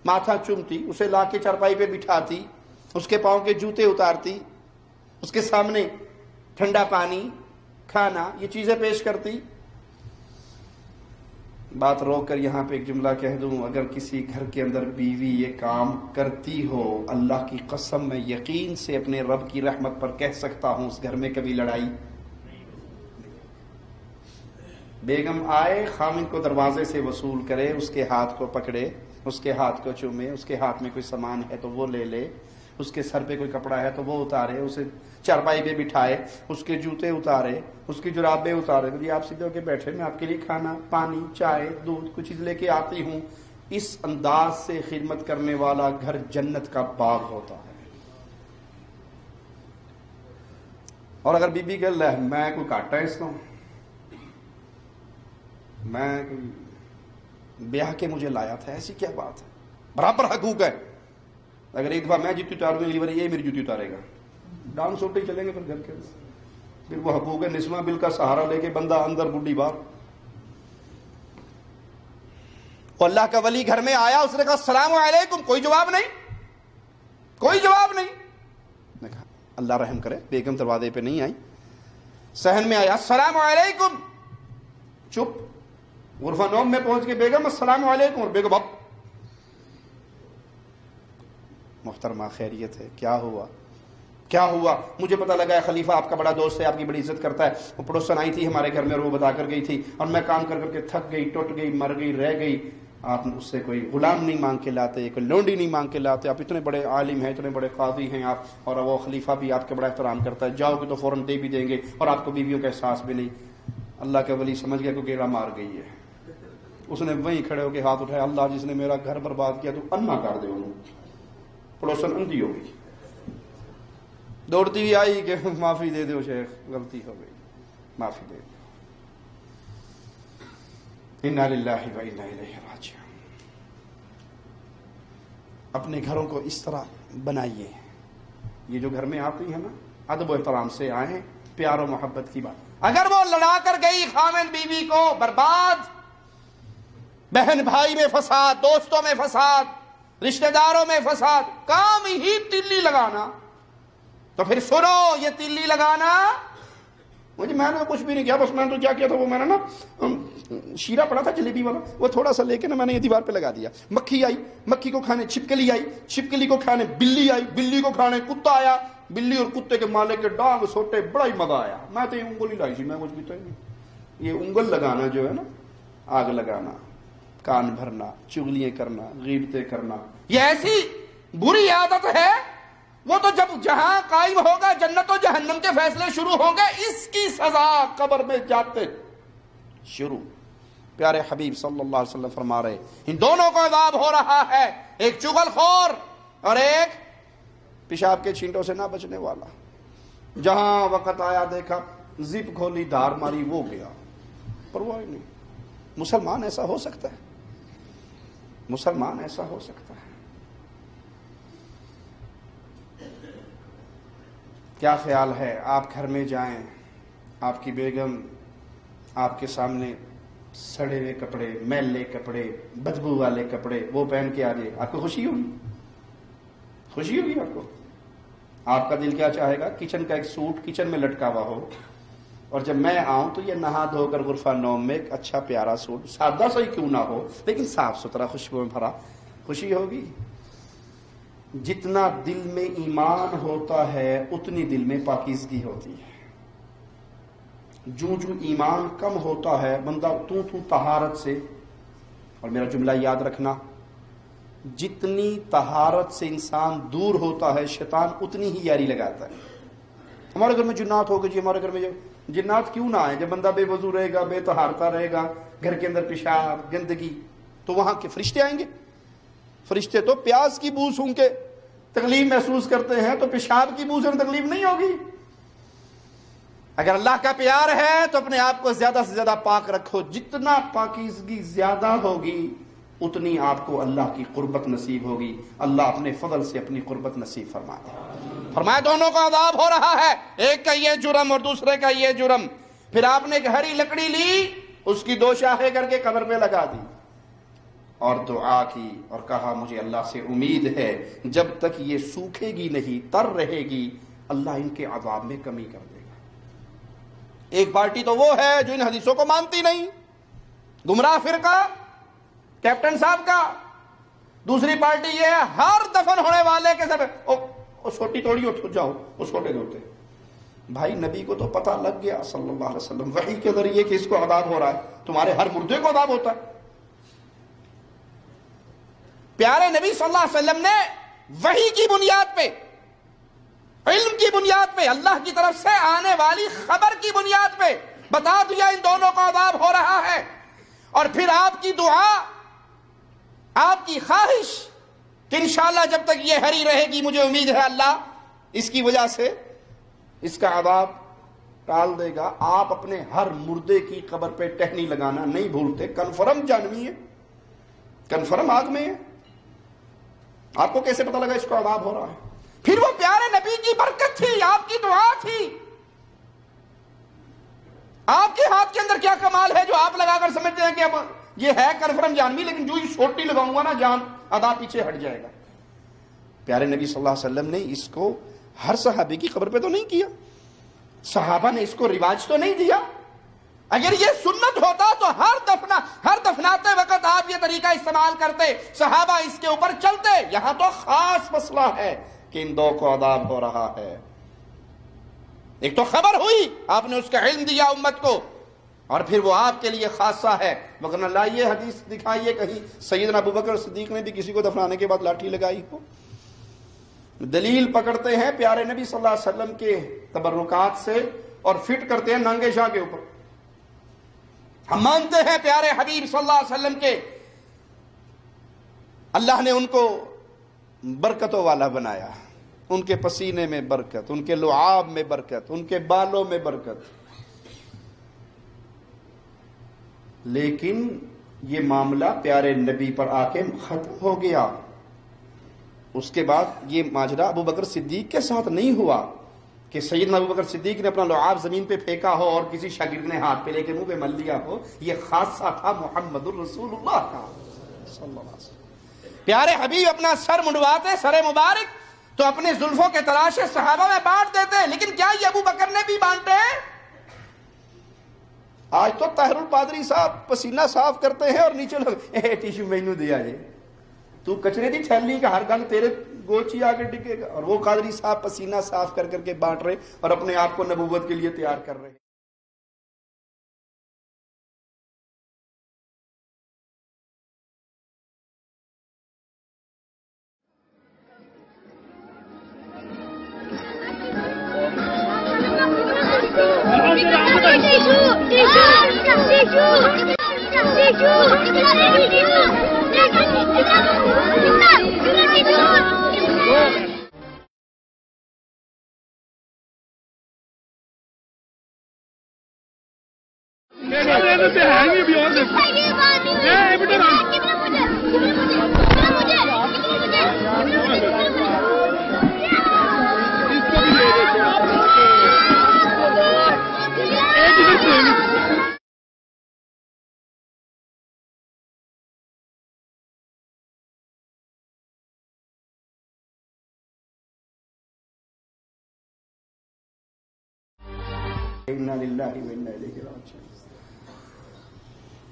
ماتھا چومتی، اسے لا کے چارپائی پہ بٹھاتی، اس کے پاؤں کے جوتے اتارتی، اس کے سامنے ٹھنڈا پانی، کھانا، یہ چیزیں پیش کرتی. بات روک کر یہاں پہ ایک جملہ کہہ دوں، اگر کسی گھر کے اندر بیوی یہ کام کرتی ہو، اللہ کی قسم میں یقین سے اپنے رب کی رحمت پر کہہ سکتا ہوں اس گھر میں کبھی لڑائی. بیگم آئے، خامن کو دروازے سے وصول کرے، اس کے ہاتھ کو پکڑے، اس کے ہاتھ کو چومے، اس کے ہاتھ میں کوئی سامان ہے تو وہ لے لے، اس کے سر پہ کوئی کپڑا ہے تو وہ اتارے، اسے چارپائی پہ بٹھائے، اس کے جوتے اتارے، اس کی جرابیں اتارے. جی آپ سیدھے ہو کے بیٹھے، میں آپ کے لیے کھانا، پانی، چائے، دودھ، کچھ چیز لے کے آتی ہوں. اس انداز سے خدمت کرنے والا گھر جنت کا باغ ہوتا ہے. اور اگر بی بی کہ لہ میں کوئی کاٹا ہے اس کو، میں بیاہ کے مجھے لایا تھا، ایسی کیا بات ہے، برابر حقوق ہے. اگر ایک دفعہ میں جوتی اتاروں گی، اگلی بار یہ میری جوتی اتارے گا، ڈانس ہوتے ہی چلیں گے. پھر گھر کے پھر وہ حقوق نسواں بل کا سہارا لے کے بندہ اندر، بڈھی باہر. اللہ کا ولی گھر میں آیا، اس نے کہا السلام علیکم، کوئی جواب نہیں، کوئی جواب نہیں. نے کہا اللہ رحم کرے، بیگم دروازے پہ نہیں آئی، صحن میں آیا، السلام علیکم، چپ. غرفہ نوم میں پہنچ کے بیگم السلام علیکم، اور بیگم اب محترمہ خیریت ہے، کیا ہوا کیا ہوا؟ مجھے پتہ لگا ہے خلیفہ آپ کا بڑا دوست ہے، آپ کی بڑی عزت کرتا ہے. وہ پڑوسن آئی تھی ہمارے گھر میں اور وہ بتا کر گئی تھی، اور میں کام کر کر کے تھک گئی، ٹوٹ گئی، مر گئی، رہ گئی. آپ اس سے کوئی غلام نہیں مانگ کے لاتے، کوئی لونڈی نہیں مانگ کے لاتے. آپ اتنے بڑے عالم ہیں، اتنے بڑے قاضی ہیں آپ، اور وہ خلیفہ بھی آپ کے بڑا احترام کرتا ہے، جاؤ گے تو فوراً دے بھی دیں گے، اور آپ کو بیویوں کا احساس بھی نہیں. اللہ کا ولی سمجھ گیا کہ گیڑا مار گئی ہے. اس نے وہیں کھڑے ہو کے ہاتھ اٹھایا، اللہ جس نے میرا گھر برباد کیا تو انا کر دے انہوں. پڑوسن اندھی ہو گئی، دوڑتی ہوئی آئی کہ معافی دے دو شیخ، غلطی ہو گئی، معافی دے دو. انا للہ و انا الیہ راجعون. اپنے گھروں کو اس طرح بنائیے. یہ جو گھر میں آتی ہے نا، ادب و احترام سے آئیں، پیار و محبت کی بات. اگر وہ لڑا کر گئی خامن بیوی کو، برباد. بہن بھائی میں فساد، دوستوں میں فساد، رشتہ داروں میں فساد، کام ہی تلی لگانا. تو پھر سنو، یہ تیلی لگانا مجھے، میں نے کچھ بھی نہیں کیا، بس میں نے تو کیا کیا تھا، وہ میں نے نا شیرہ پڑا تھا جلیبی والا، وہ تھوڑا سا لے کے نا میں نے یہ دیوار پہ لگا دیا، مکھی آئی، مکھی کو کھانے چھپکلی آئی، چھپکلی کو کھانے بلی آئی، بلی کو کھانے کتا آیا، بلی اور کتے کے مالک کے ڈانگ سوٹے، بڑا ہی مزہ آیا۔ میں تو یہ انگل ہی لائی تھی، میں کچھ بھی تو نہیں۔ یہ انگل لگانا جو ہے نا، آگ لگانا، کان بھرنا، چغلیاں کرنا، غیبتیں کرنا، یہ ایسی بری عادت ہے، وہ تو جب جہاں قائم ہوگا جنت و جہنم کے فیصلے شروع ہوں گے، اس کی سزا قبر میں جاتے شروع۔ پیارے حبیب صلی اللہ علیہ وسلم فرما رہے ان دونوں کو عذاب ہو رہا ہے، ایک چغل خور اور ایک پیشاب کے چھینٹوں سے نہ بچنے والا۔ جہاں وقت آیا دیکھا، زپ کھولی، دھار ماری، وہ گیا، پرواہ نہیں۔ مسلمان ایسا ہو سکتا ہے؟ مسلمان ایسا ہو سکتا ہے؟ کیا خیال ہے؟ آپ گھر میں جائیں، آپ کی بیگم آپ کے سامنے سڑے ہوئے کپڑے، میلے کپڑے، بدبو والے کپڑے وہ پہن کے آ جائے، آپ کو خوشی ہوگی؟ خوشی ہوگی آپ کو؟ آپ کا دل کیا چاہے گا؟ کچن کا ایک سوٹ کچن میں لٹکا ہوا ہو، اور جب میں آؤں تو یہ نہا دھو کر غرفہ نوم میں ایک اچھا پیارا سوٹ، سادہ سا ہی کیوں نہ ہو لیکن صاف ستھرا، خوشبو میں بھرا، خوشی ہوگی؟ جتنا دل میں ایمان ہوتا ہے اتنی دل میں پاکیزگی ہوتی ہے۔ جو ایمان کم ہوتا ہے بندہ تو طہارت سے، اور میرا جملہ یاد رکھنا، جتنی طہارت سے انسان دور ہوتا ہے شیطان اتنی ہی یاری لگاتا ہے۔ ہمارے گھر میں جنات ہوگا جی، ہمارے گھر میں جنات کیوں نہ آئے؟ جب بندہ بے وضو رہے گا، بے طہارتا رہے گا، گھر کے اندر پیشاب گندگی، تو وہاں کے فرشتے آئیں گے؟ فرشتے تو پیاس کی بو سونگھ کے تکلیف محسوس کرتے ہیں، تو پیشاب کی بو سے تکلیف نہیں ہوگی؟ اگر اللہ کا پیار ہے تو اپنے آپ کو زیادہ سے زیادہ پاک رکھو، جتنا پاکیزگی زیادہ ہوگی اتنی آپ کو اللہ کی قربت نصیب ہوگی۔ اللہ اپنے فضل سے اپنی قربت نصیب فرمائے۔ فرمایا دونوں کا عذاب ہو رہا ہے، ایک کا یہ جرم اور دوسرے کا یہ جرم۔ پھر آپ نے ایک ہری لکڑی لی، اس کی 2 شاخیں کر کے قبر پہ لگا دی اور دعا کی اور کہا مجھے اللہ سے امید ہے جب تک یہ سوکھے گی نہیں، تر رہے گی، اللہ ان کے عذاب میں کمی کر دے گا۔ ایک پارٹی تو وہ ہے جو ان حدیثوں کو مانتی نہیں، گمراہ فرقہ کیپٹن صاحب کا۔ دوسری پارٹی یہ ہے ہر دفن ہونے والے کے سب چھوٹی توڑی اٹھ جاؤ، اس چھوٹے دھوتے۔ بھائی نبی کو تو پتہ لگ گیا صلی اللہ علیہ وسلم وحی کے ذریعے کہ اس کو عذاب ہو رہا ہے، تمہارے ہر مردے کو عذاب ہوتا ہے۔ پیارے نبی صلی اللہ علیہ وسلم نے وحی کی بنیاد پہ، علم کی بنیاد پہ، اللہ کی طرف سے آنے والی خبر کی بنیاد پہ بتا دیا ان دونوں کو عذاب ہو رہا ہے۔ اور پھر آپ کی دعا، آپ کی خواہش کہ انشاءاللہ جب تک یہ ہری رہے گی مجھے امید ہے اللہ اس کی وجہ سے اس کا عذاب ٹال دے گا۔ آپ اپنے ہر مردے کی قبر پہ ٹہنی لگانا نہیں بھولتے، کنفرم جانوی ہے، کنفرم آگ میں ہے۔ آپ کو کیسے پتہ لگا اس کو عذاب ہو رہا ہے؟ پھر وہ پیارے نبی کی برکت تھی، آپ کی دعا تھی۔ آپ کے ہاتھ کے اندر کیا کمال ہے جو آپ لگا کر سمجھتے ہیں کہ اب یہ ہے کنفرم جانوی، لیکن جو ہی سوٹی لگاؤں گا نا جان عذاب پیچھے ہٹ جائے گا۔ پیارے نبی صلی اللہ علیہ وسلم نے اس کو ہر صحابی کی قبر پہ تو نہیں کیا، صحابہ نے اس کو رواج تو نہیں دیا۔ اگر یہ سنت ہوتا تو ہر دفناتے وقت آپ یہ طریقہ استعمال کرتے، صحابہ اس کے اوپر چلتے۔ یہاں تو خاص مسئلہ ہے کہ ان دو کو عذاب ہو رہا ہے۔ ایک تو خبر ہوئی، آپ نے اس کا علم دیا امت کو، اور پھر وہ آپ کے لیے خاصہ ہے۔ وگرنہ لائیے حدیث دکھائیے کہیں سیدنا ابوبکر صدیق نے بھی کسی کو دفنانے کے بعد لاٹھی لگائی ہو۔ دلیل پکڑتے ہیں پیارے نبی صلی اللہ علیہ وسلم کے تبرکات سے اور فٹ کرتے ہیں ننگے شاہ کے اوپر۔ ہم مانتے ہیں پیارے حبیب صلی اللہ علیہ وسلم کے اللہ نے ان کو برکتوں والا بنایا، ان کے پسینے میں برکت، ان کے لعاب میں برکت، ان کے بالوں میں برکت۔ لیکن یہ معاملہ پیارے نبی پر آ کے ختم ہو گیا۔ اس کے بعد یہ ماجرا ابو بکر صدیق کے ساتھ نہیں ہوا کہ سیدنا ابو بکر صدیق نے اپنا لعاب زمین پہ پھینکا ہو اور کسی شاگرد نے ہاتھ پہ لے کے منہ پہ مل لیا ہو۔ یہ خاصہ تھا محمد الرسول اللہ کا صلی اللہ علیہ وسلم۔ پیارے حبیب اپنا سر منڈواتے، سر مبارک تو اپنے زلفوں کے تلاشے صحابہ میں بانٹ دیتے ہیں، لیکن کیا یہ ابو بکر نے بھی بانٹے؟ آج تو طاہر الپادری صاحب پسینہ صاف کرتے ہیں اور نیچے لوگ ٹیشو مینو دیا جائے، تو کچرے دی تھیلی کا ہر گل تیرے گوچی آ کے ڈگے گا، اور وہ قادری صاحب پسینہ صاف کر کر کے بانٹ رہے اور اپنے آپ کو نبوت کے لیے تیار کر رہے۔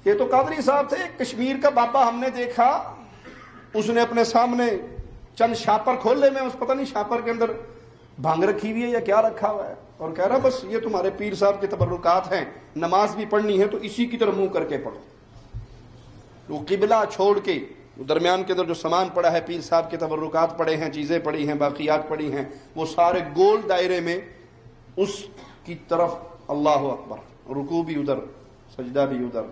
یہ تو قادری صاحب تھے، کشمیر کا بابا ہم نے دیکھا، اس نے اپنے سامنے چند شاپر کھولے میں، اس پتہ نہیں شاپر کے اندر بھانگ رکھی ہوئی ہے یا کیا رکھا ہوا ہے، اور کہہ رہا بس یہ تمہارے پیر صاحب کے تبرکات ہیں، نماز بھی پڑھنی ہے تو اسی کی طرف منہ کر کے پڑھو۔ وہ قبلہ چھوڑ کے درمیان کے اندر جو سامان پڑا ہے، پیر صاحب کے تبرکات پڑے ہیں، چیزیں پڑی ہیں، باقیات پڑی ہیں، وہ سارے گول دائرے میں اس کی طرف اللہ اکبر، رکوع بھی ادھر، سجدہ بھی ادھر۔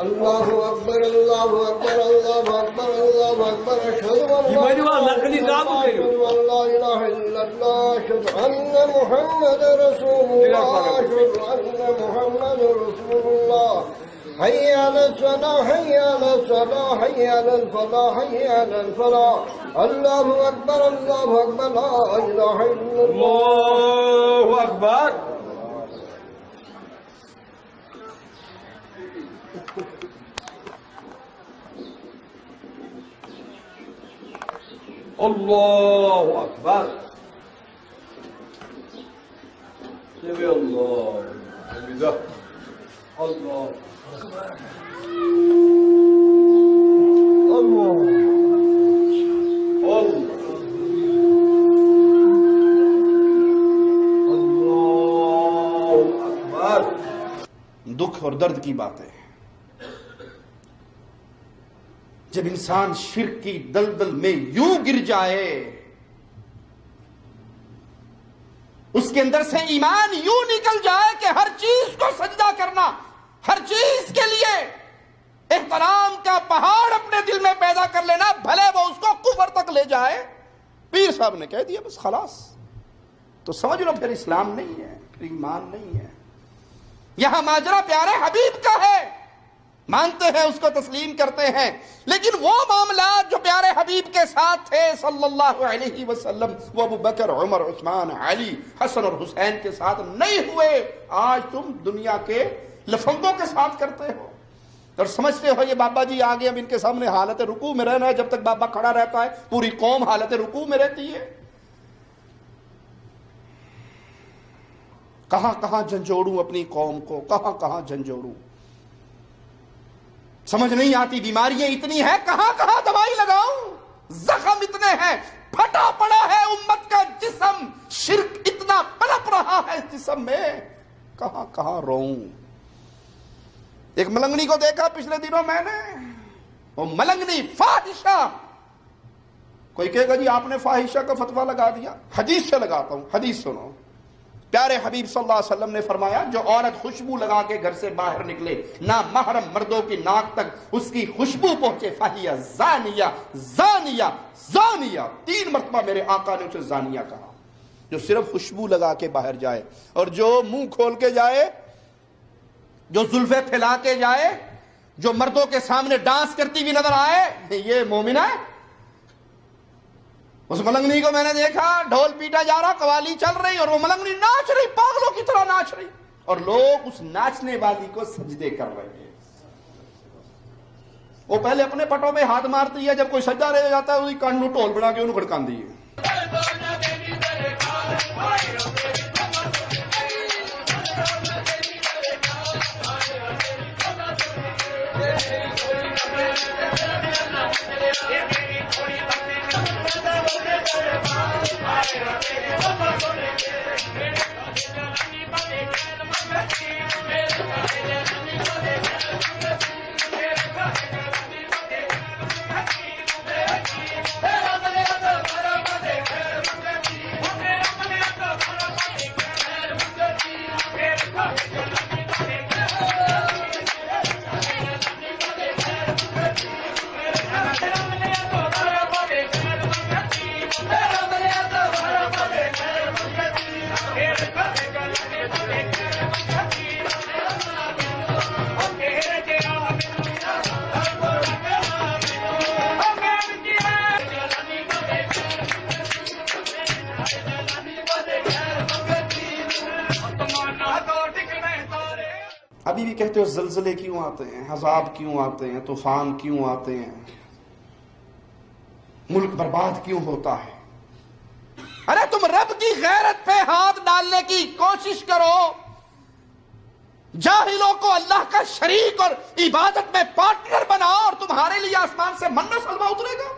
اللہ اکبر اللہ اکبر اللہ اکبر اللہ اکبر اشہد ان لا الہ الا اللہ اشہد ان محمد رسول اللہ اشہد ان محمد رسول اللہ حی علی الصلاۃ حی علی الصلاۃ حی علی الفلاح حی علی الفلاح اللہ اکبر لا الہ الا اللہ اکبر۔ اللہ اکبر، سمع اللہ حمدہ، اللہ اکبر، اللہ اکبر۔ دکھ اور درد کی باتیں، جب انسان شرک کی دلدل میں یوں گر جائے، اس کے اندر سے ایمان یوں نکل جائے کہ ہر چیز کو سجدہ کرنا، ہر چیز کے لیے احترام کا پہاڑ اپنے دل میں پیدا کر لینا، بھلے وہ اس کو کفر تک لے جائے۔ پیر صاحب نے کہہ دیا بس خلاص، تو سمجھ لو پھر اسلام نہیں ہے، پھر ایمان نہیں ہے۔ یہاں ماجرا پیارے حبیب کا ہے، مانتے ہیں اس کو، تسلیم کرتے ہیں، لیکن وہ معاملات جو پیارے حبیب کے ساتھ تھے صلی اللہ علیہ وسلم، وہ ابو بکر، عمر، عثمان، علی، حسن اور حسین کے ساتھ نہیں ہوئے۔ آج تم دنیا کے لفنگوں کے ساتھ کرتے ہو اور سمجھتے ہو یہ بابا جی آگے، اب ان کے سامنے حالت رکوع میں رہنا ہے، جب تک بابا کھڑا رہتا ہے پوری قوم حالت رکوع میں رہتی ہے۔ کہاں کہاں جھنجھوڑوں اپنی قوم کو، کہاں کہاں جھنجھوڑوں، سمجھ نہیں آتی۔ بیماریاں اتنی ہیں، کہاں کہاں دوائی لگاؤں، زخم اتنے ہیں، پھٹا پڑا ہے امت کا جسم، شرک اتنا پنپ رہا ہے اس جسم میں، کہاں کہاں روؤں۔ ایک ملنگنی کو دیکھا پچھلے دنوں میں نے، وہ ملنگنی فاحشہ، کوئی کہے گا جی آپ نے فاحشہ کا فتویٰ لگا دیا، حدیث سے لگاتا ہوں، حدیث سنو۔ پیارے حبیب صلی اللہ علیہ وسلم نے فرمایا جو عورت خوشبو لگا کے گھر سے باہر نکلے، نہ محرم مردوں کی ناک تک اس کی خوشبو پہنچے، فہیہ زانیہ زانیہ زانیہ، 3 مرتبہ میرے آقا نے اسے زانیہ کہا۔ جو صرف خوشبو لگا کے باہر جائے، اور جو منہ کھول کے جائے، جو زلفیں پھیلا کے جائے، جو مردوں کے سامنے ڈانس کرتی ہوئی نظر آئے، یہ مومن ہے۔ اس ملنگنی کو میں نے دیکھا، ڈھول پیٹا جا رہا، قوالی چل رہی، اور وہ ملنگنی ناچ رہی، پاگلوں کی طرح ناچ رہی، اور لوگ اس ناچنے والی کو سجدے کر رہے ہیں۔ وہ پہلے اپنے پٹوں پہ ہاتھ مارتی ہے، جب کوئی سجدہ رہ جاتا ہے وہی کان نو ٹول بنا کے انہوں کھڑکان دی ہے۔ ابھی بھی کہتے ہو زلزلے کیوں آتے ہیں، عذاب کیوں آتے ہیں، طوفان کیوں آتے ہیں، ملک برباد کیوں ہوتا ہے؟ ارے تم رب کی غیرت پہ ہاتھ ڈالنے کی کوشش کرو، جاہلوں کو اللہ کا شریک اور عبادت میں پارٹنر بناؤ اور تمہارے لیے آسمان سے من و سلوہ اترے گا۔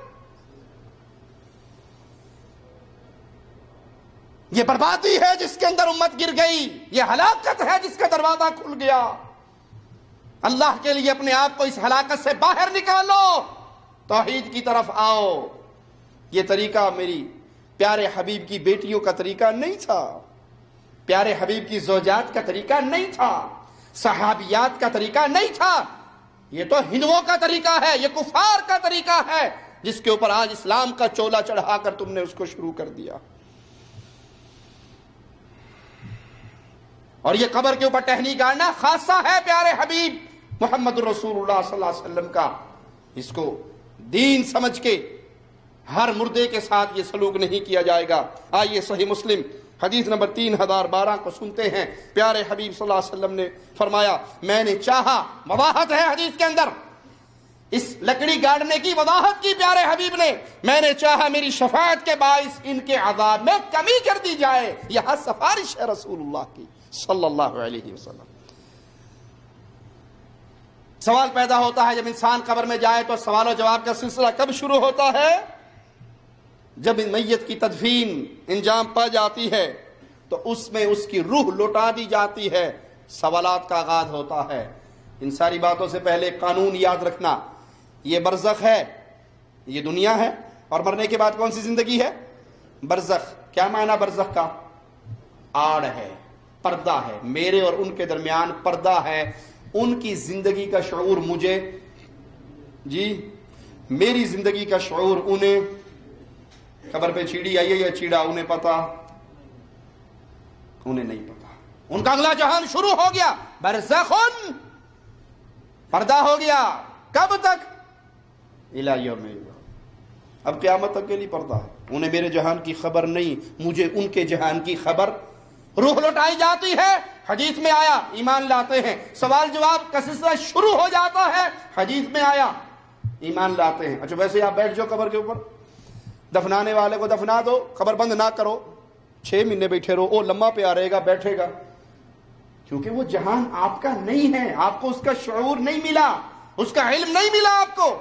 یہ بربادی ہے جس کے اندر امت گر گئی، یہ ہلاکت ہے جس کا دروازہ کھل گیا۔ اللہ کے لیے اپنے آپ کو اس ہلاکت سے باہر نکالو، توحید کی طرف آؤ۔ یہ طریقہ میری پیارے حبیب کی بیٹیوں کا طریقہ نہیں تھا، پیارے حبیب کی زوجات کا طریقہ نہیں تھا، صحابیات کا طریقہ نہیں تھا، یہ تو ہندوؤں کا طریقہ ہے، یہ کفار کا طریقہ ہے جس کے اوپر آج اسلام کا چولا چڑھا کر تم نے اس کو شروع کر دیا۔ اور یہ قبر کے اوپر ٹہنی گاڑنا خاصہ ہے پیارے حبیب محمد رسول اللہ صلی اللہ علیہ وسلم کا، اس کو دین سمجھ کے ہر مردے کے ساتھ یہ سلوک نہیں کیا جائے گا۔ آئیے صحیح مسلم حدیث نمبر 3012 کو سنتے ہیں۔ پیارے حبیب صلی اللہ علیہ وسلم نے فرمایا، میں نے چاہا، وضاحت ہے حدیث کے اندر، اس لکڑی گاڑنے کی وضاحت کی پیارے حبیب نے، میں نے چاہا میری شفاعت کے باعث ان کے عذاب میں کمی کر دی جائے۔ یہاں سفارش ہے رسول اللہ کی صلی اللہ علیہ وسلم۔ سوال پیدا ہوتا ہے جب انسان قبر میں جائے تو سوال و جواب کا سلسلہ کب شروع ہوتا ہے؟ جب میت کی تدفین انجام پا جاتی ہے تو اس میں اس کی روح لوٹا دی جاتی ہے، سوالات کا آغاز ہوتا ہے۔ ان ساری باتوں سے پہلے قانون یاد رکھنا، یہ برزخ ہے، یہ دنیا ہے، اور مرنے کے بعد کون سی زندگی ہے؟ برزخ۔ کیا معنی برزخ کا؟ آڑ ہے، پردہ ہے، میرے اور ان کے درمیان پردہ ہے۔ ان کی زندگی کا شعور مجھے، جی میری زندگی کا شعور انہیں، قبر پہ چیڑی آئی ہے یا چیڑا انہیں پتا، انہیں نہیں پتا۔ ان کا اگلا جہان شروع ہو گیا، برزخن، پردہ ہو گیا۔ کب تک؟ الی یوم البعث، اب قیامت تک کے لیے پردہ ہے۔ انہیں میرے جہان کی خبر نہیں، مجھے ان کے جہان کی خبر۔ روح لوٹائی جاتی ہے، حدیث میں آیا، ایمان لاتے ہیں، سوال جواب کا سلسلہ شروع ہو جاتا ہے، حدیث میں آیا، ایمان لاتے ہیں۔ اچھا ویسے آپ بیٹھ جاؤ قبر کے اوپر، دفنانے والے کو دفنا دو، قبر بند نہ کرو، 6 مہینے بیٹھے رہو، او لمبا پہ آ رہے گا، بیٹھے گا، کیونکہ وہ جہان آپ کا نہیں ہے، آپ کو اس کا شعور نہیں ملا، اس کا علم نہیں ملا آپ کو۔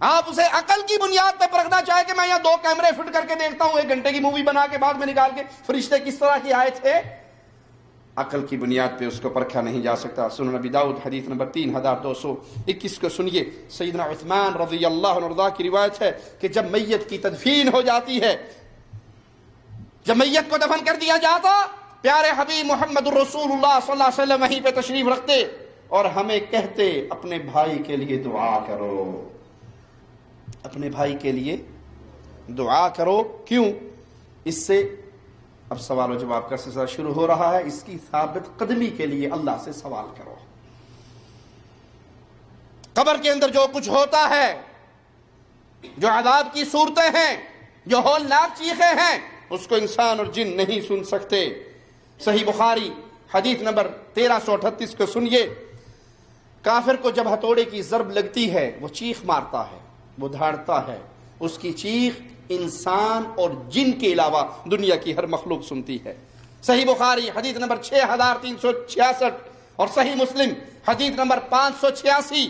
آپ اسے عقل کی بنیاد پہ پرکھنا چاہے کہ میں یہاں 2 کیمرے فٹ کر کے دیکھتا ہوں، 1 گھنٹے کی مووی بنا کے بعد میں نکال کے فرشتے کس طرح کی آئے تھے، عقل کی بنیاد پہ اس کو پرکھا نہیں جا سکتا۔ سنن نبی داؤد حدیث نمبر 3221 کو سنیے، سیدنا عثمان رضی اللہ عنہ کی روایت ہے کہ جب میت کی تدفین ہو جاتی ہے، جب میت کو دفن کر دیا جاتا، پیارے حبیب محمد رسول اللہ صلی اللہ علیہ وسلم وہیں پہ تشریف رکھتے اور ہمیں کہتے، اپنے بھائی کے لیے دعا کرو، اپنے بھائی کے لیے دعا کرو۔ کیوں؟ اس سے اب سوال و جواب کا سلسلہ شروع ہو رہا ہے، اس کی ثابت قدمی کے لیے اللہ سے سوال کرو۔ قبر کے اندر جو کچھ ہوتا ہے، جو عذاب کی صورتیں ہیں، جو ہولناک چیخیں ہیں، اس کو انسان اور جن نہیں سن سکتے۔ صحیح بخاری حدیث نمبر 1338 کو سنیے، کافر کو جب ہتھوڑے کی ضرب لگتی ہے وہ چیخ مارتا ہے، وہ دھاڑتا ہے، اس کی چیخ انسان اور جن کے علاوہ دنیا کی ہر مخلوق سنتی ہے۔ صحیح بخاری حدیث نمبر 6366 اور صحیح مسلم حدیث نمبر 586۔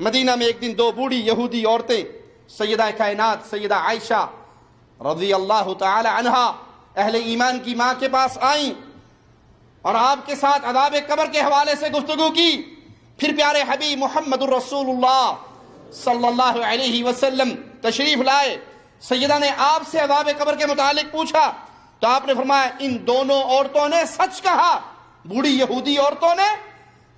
مدینہ میں ایک دن دو بوڑھی یہودی عورتیں سیدہ کائنات سیدہ عائشہ رضی اللہ تعالی عنہا اہل ایمان کی ماں کے پاس آئیں اور آپ کے ساتھ عذاب قبر کے حوالے سے گفتگو کی۔ پھر پیارے حبیب محمد الرسول اللہ صلی اللہ علیہ وسلم تشریف لائے، سیدہ نے آپ سے عذاب قبر کے متعلق پوچھا تو آپ نے فرمایا ان دونوں عورتوں نے سچ کہا، بوڑھی یہودی عورتوں نے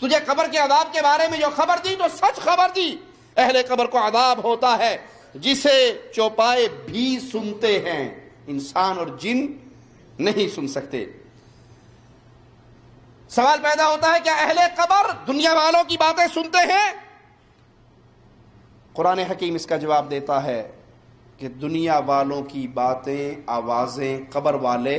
تجھے قبر کے عذاب کے بارے میں جو خبر دی تو سچ خبر دی۔ اہل قبر کو عذاب ہوتا ہے جسے چوپائے بھی سنتے ہیں، انسان اور جن نہیں سن سکتے۔ سوال پیدا ہوتا ہے کیا اہل قبر دنیا والوں کی باتیں سنتے ہیں؟ قرآن حکیم اس کا جواب دیتا ہے کہ دنیا والوں کی باتیں، آوازیں قبر والے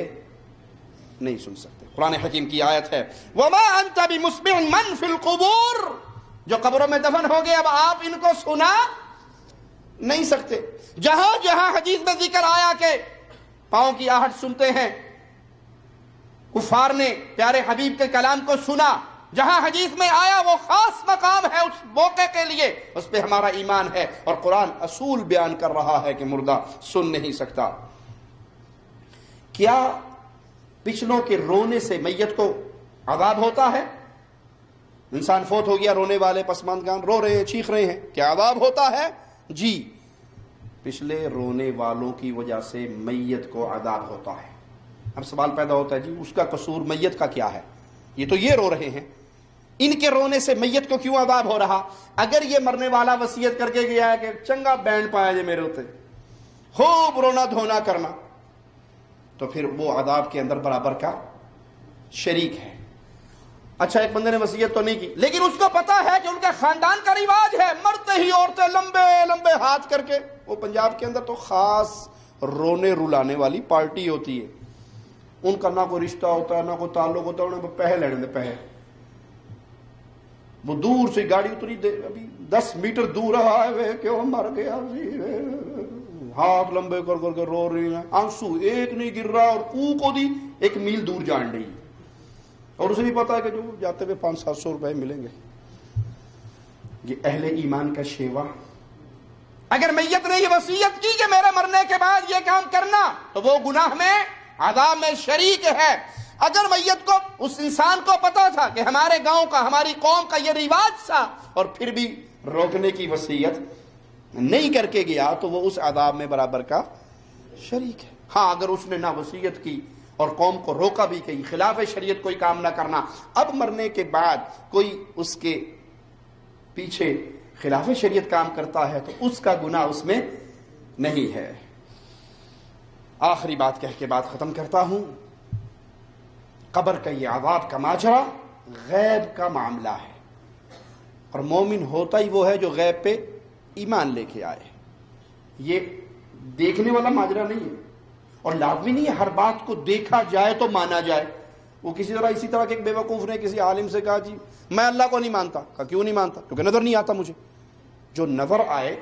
نہیں سن سکتے۔ قرآن حکیم کی آیت ہے وَمَا أَنْتَ بِمُسْمِعٍ مَّن فِي الْقُبُورِ، جو قبروں میں دفن ہو گئے اب آپ ان کو سنا نہیں سکتے۔ جہاں جہاں حدیث میں ذکر آیا کہ پاؤں کی آہٹ سنتے ہیں، کفار نے پیارے حبیب کے کلام کو سنا، جہاں حدیث میں آیا وہ خاص مقام ہے اس موقع کے لیے، اس پہ ہمارا ایمان ہے۔ اور قرآن اصول بیان کر رہا ہے کہ مردہ سن نہیں سکتا۔ کیا پچھلوں کے رونے سے میت کو عذاب ہوتا ہے؟ انسان فوت ہو گیا، رونے والے پسماندگان رو رہے ہیں، چیخ رہے ہیں، کیا عذاب ہوتا ہے؟ جی، پچھلے رونے والوں کی وجہ سے میت کو عذاب ہوتا ہے۔ اب سوال پیدا ہوتا ہے جی اس کا قصور میت کا کیا ہے؟ یہ تو یہ رو رہے ہیں، ان کے رونے سے میت کو کیوں عذاب ہو رہا؟ اگر یہ مرنے والا وصیت کر کے گیا ہے کہ چنگا بینڈ پایا جے میرے ہوتے، خوب رونا دھونا کرنا، تو پھر وہ عذاب کے اندر برابر کا شریک ہے۔ اچھا ایک بندے نے وصیت تو نہیں کی لیکن اس کو پتا ہے کہ ان کے خاندان کا رواج ہے مرتے ہی عورتیں لمبے لمبے ہاتھ کر کے، وہ پنجاب کے اندر تو خاص رونے رلانے والی پارٹی ہوتی ہے، ان کا نہ کوئی رشتہ ہوتا ہے نہ کوئی تعلق ہوتا ہے، انہیں پہے لینے دے پہے، وہ دور سے گاڑی اتری ابھی 10 میٹر دور ہے کیوں مر گیا، ہاتھ لمبے کر کر کے رو رہی ہیں، آنسو ایک نہیں گر رہا اور کو دی 1 میل دور جان رہی، اور اسے بھی پتا ہے کہ جو جاتے ہوئے 500-700 روپے ملیں گے۔ یہ اہل ایمان کا شیوا۔ اگر میت نے یہ وصیت کی کہ میرے مرنے کے بعد یہ کام کرنا تو وہ گناہ میں عذاب میں شریک ہے۔ اگر میت کو اس انسان کو پتا تھا کہ ہمارے گاؤں کا ہماری قوم کا یہ رواج تھا اور پھر بھی روکنے کی وصیت نہیں کر کے گیا تو وہ اس عذاب میں برابر کا شریک ہے۔ ہاں اگر اس نے نہ وصیت کی اور قوم کو روکا بھی کہ خلاف شریعت کوئی کام نہ کرنا، اب مرنے کے بعد کوئی اس کے پیچھے خلاف شریعت کام کرتا ہے تو اس کا گناہ اس میں نہیں ہے۔ آخری بات کہہ کے بات ختم کرتا ہوں، قبر کا یہ عذاب کا ماجرا غیب کا معاملہ ہے، اور مومن ہوتا ہی وہ ہے جو غیب پہ ایمان لے کے آئے، یہ دیکھنے والا ماجرا نہیں ہے، اور لازمی نہیں ہے ہر بات کو دیکھا جائے تو مانا جائے۔ وہ اسی طرح کہ ایک بے وقوف نے کسی عالم سے کہا جی میں اللہ کو نہیں مانتا، کہا کیوں نہیں مانتا؟ کیونکہ نظر نہیں آتا مجھے، جو نظر آئے،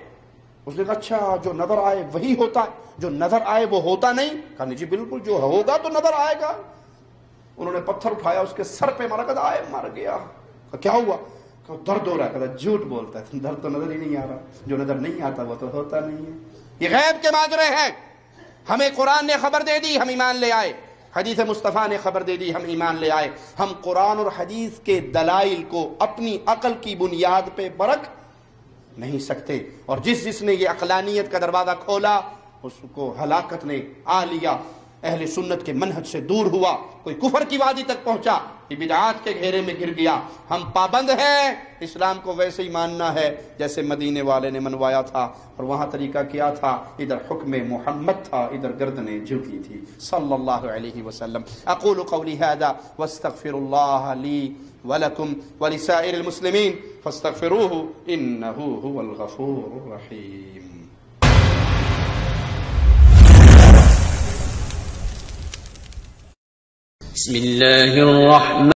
اس نے کہا اچھا جو نظر آئے وہی ہوتا ہے، جو نظر آئے وہ ہوتا نہیں؟ کہا نہیں جی بالکل، جو ہوگا تو نظر آئے گا۔ انہوں نے پتھر اٹھایا اس کے سر پہ مارا، کہا آئے مر گیا۔ کہا کیا ہوا؟ کہا درد ہو رہا ہے۔ کہا جھوٹ بولتا ہے، درد تو نظر ہی نہیں آ رہا، جو نظر نہیں آتا وہ تو ہوتا نہیں ہے۔ یہ غیب کے ماجرے ہیں، ہمیں قرآن نے خبر دے دی ہم ایمان لے آئے، حدیث مصطفیٰ نے خبر دے دی ہم ایمان لے آئے۔ ہم قرآن اور حدیث کے دلائل کو اپنی عقل کی بنیاد پہ پرکھ نہیں سکتے، اور جس نے یہ عقلانیت کا دروازہ کھولا اس کو ہلاکت نے آ لیا۔ اہل سنت کے منہج سے دور ہوا، کوئی کفر کی وادی تک پہنچا، یہ بدعات کے گھیرے میں گر گیا۔ ہم پابند ہیں، اسلام کو ویسے ہی ماننا ہے جیسے مدینے والے نے منوایا تھا، اور وہاں طریقہ کیا تھا، ادھر حکم محمد تھا، ادھر گردنیں جھکی تھی صلی اللہ علیہ وسلم۔ اقول قولی ھذا واستغفر اللہ لی ولکم ولسائر المسلمین فاستغفروہ انہ هو الغفور الرحیم۔ بسم اللہ الرحمن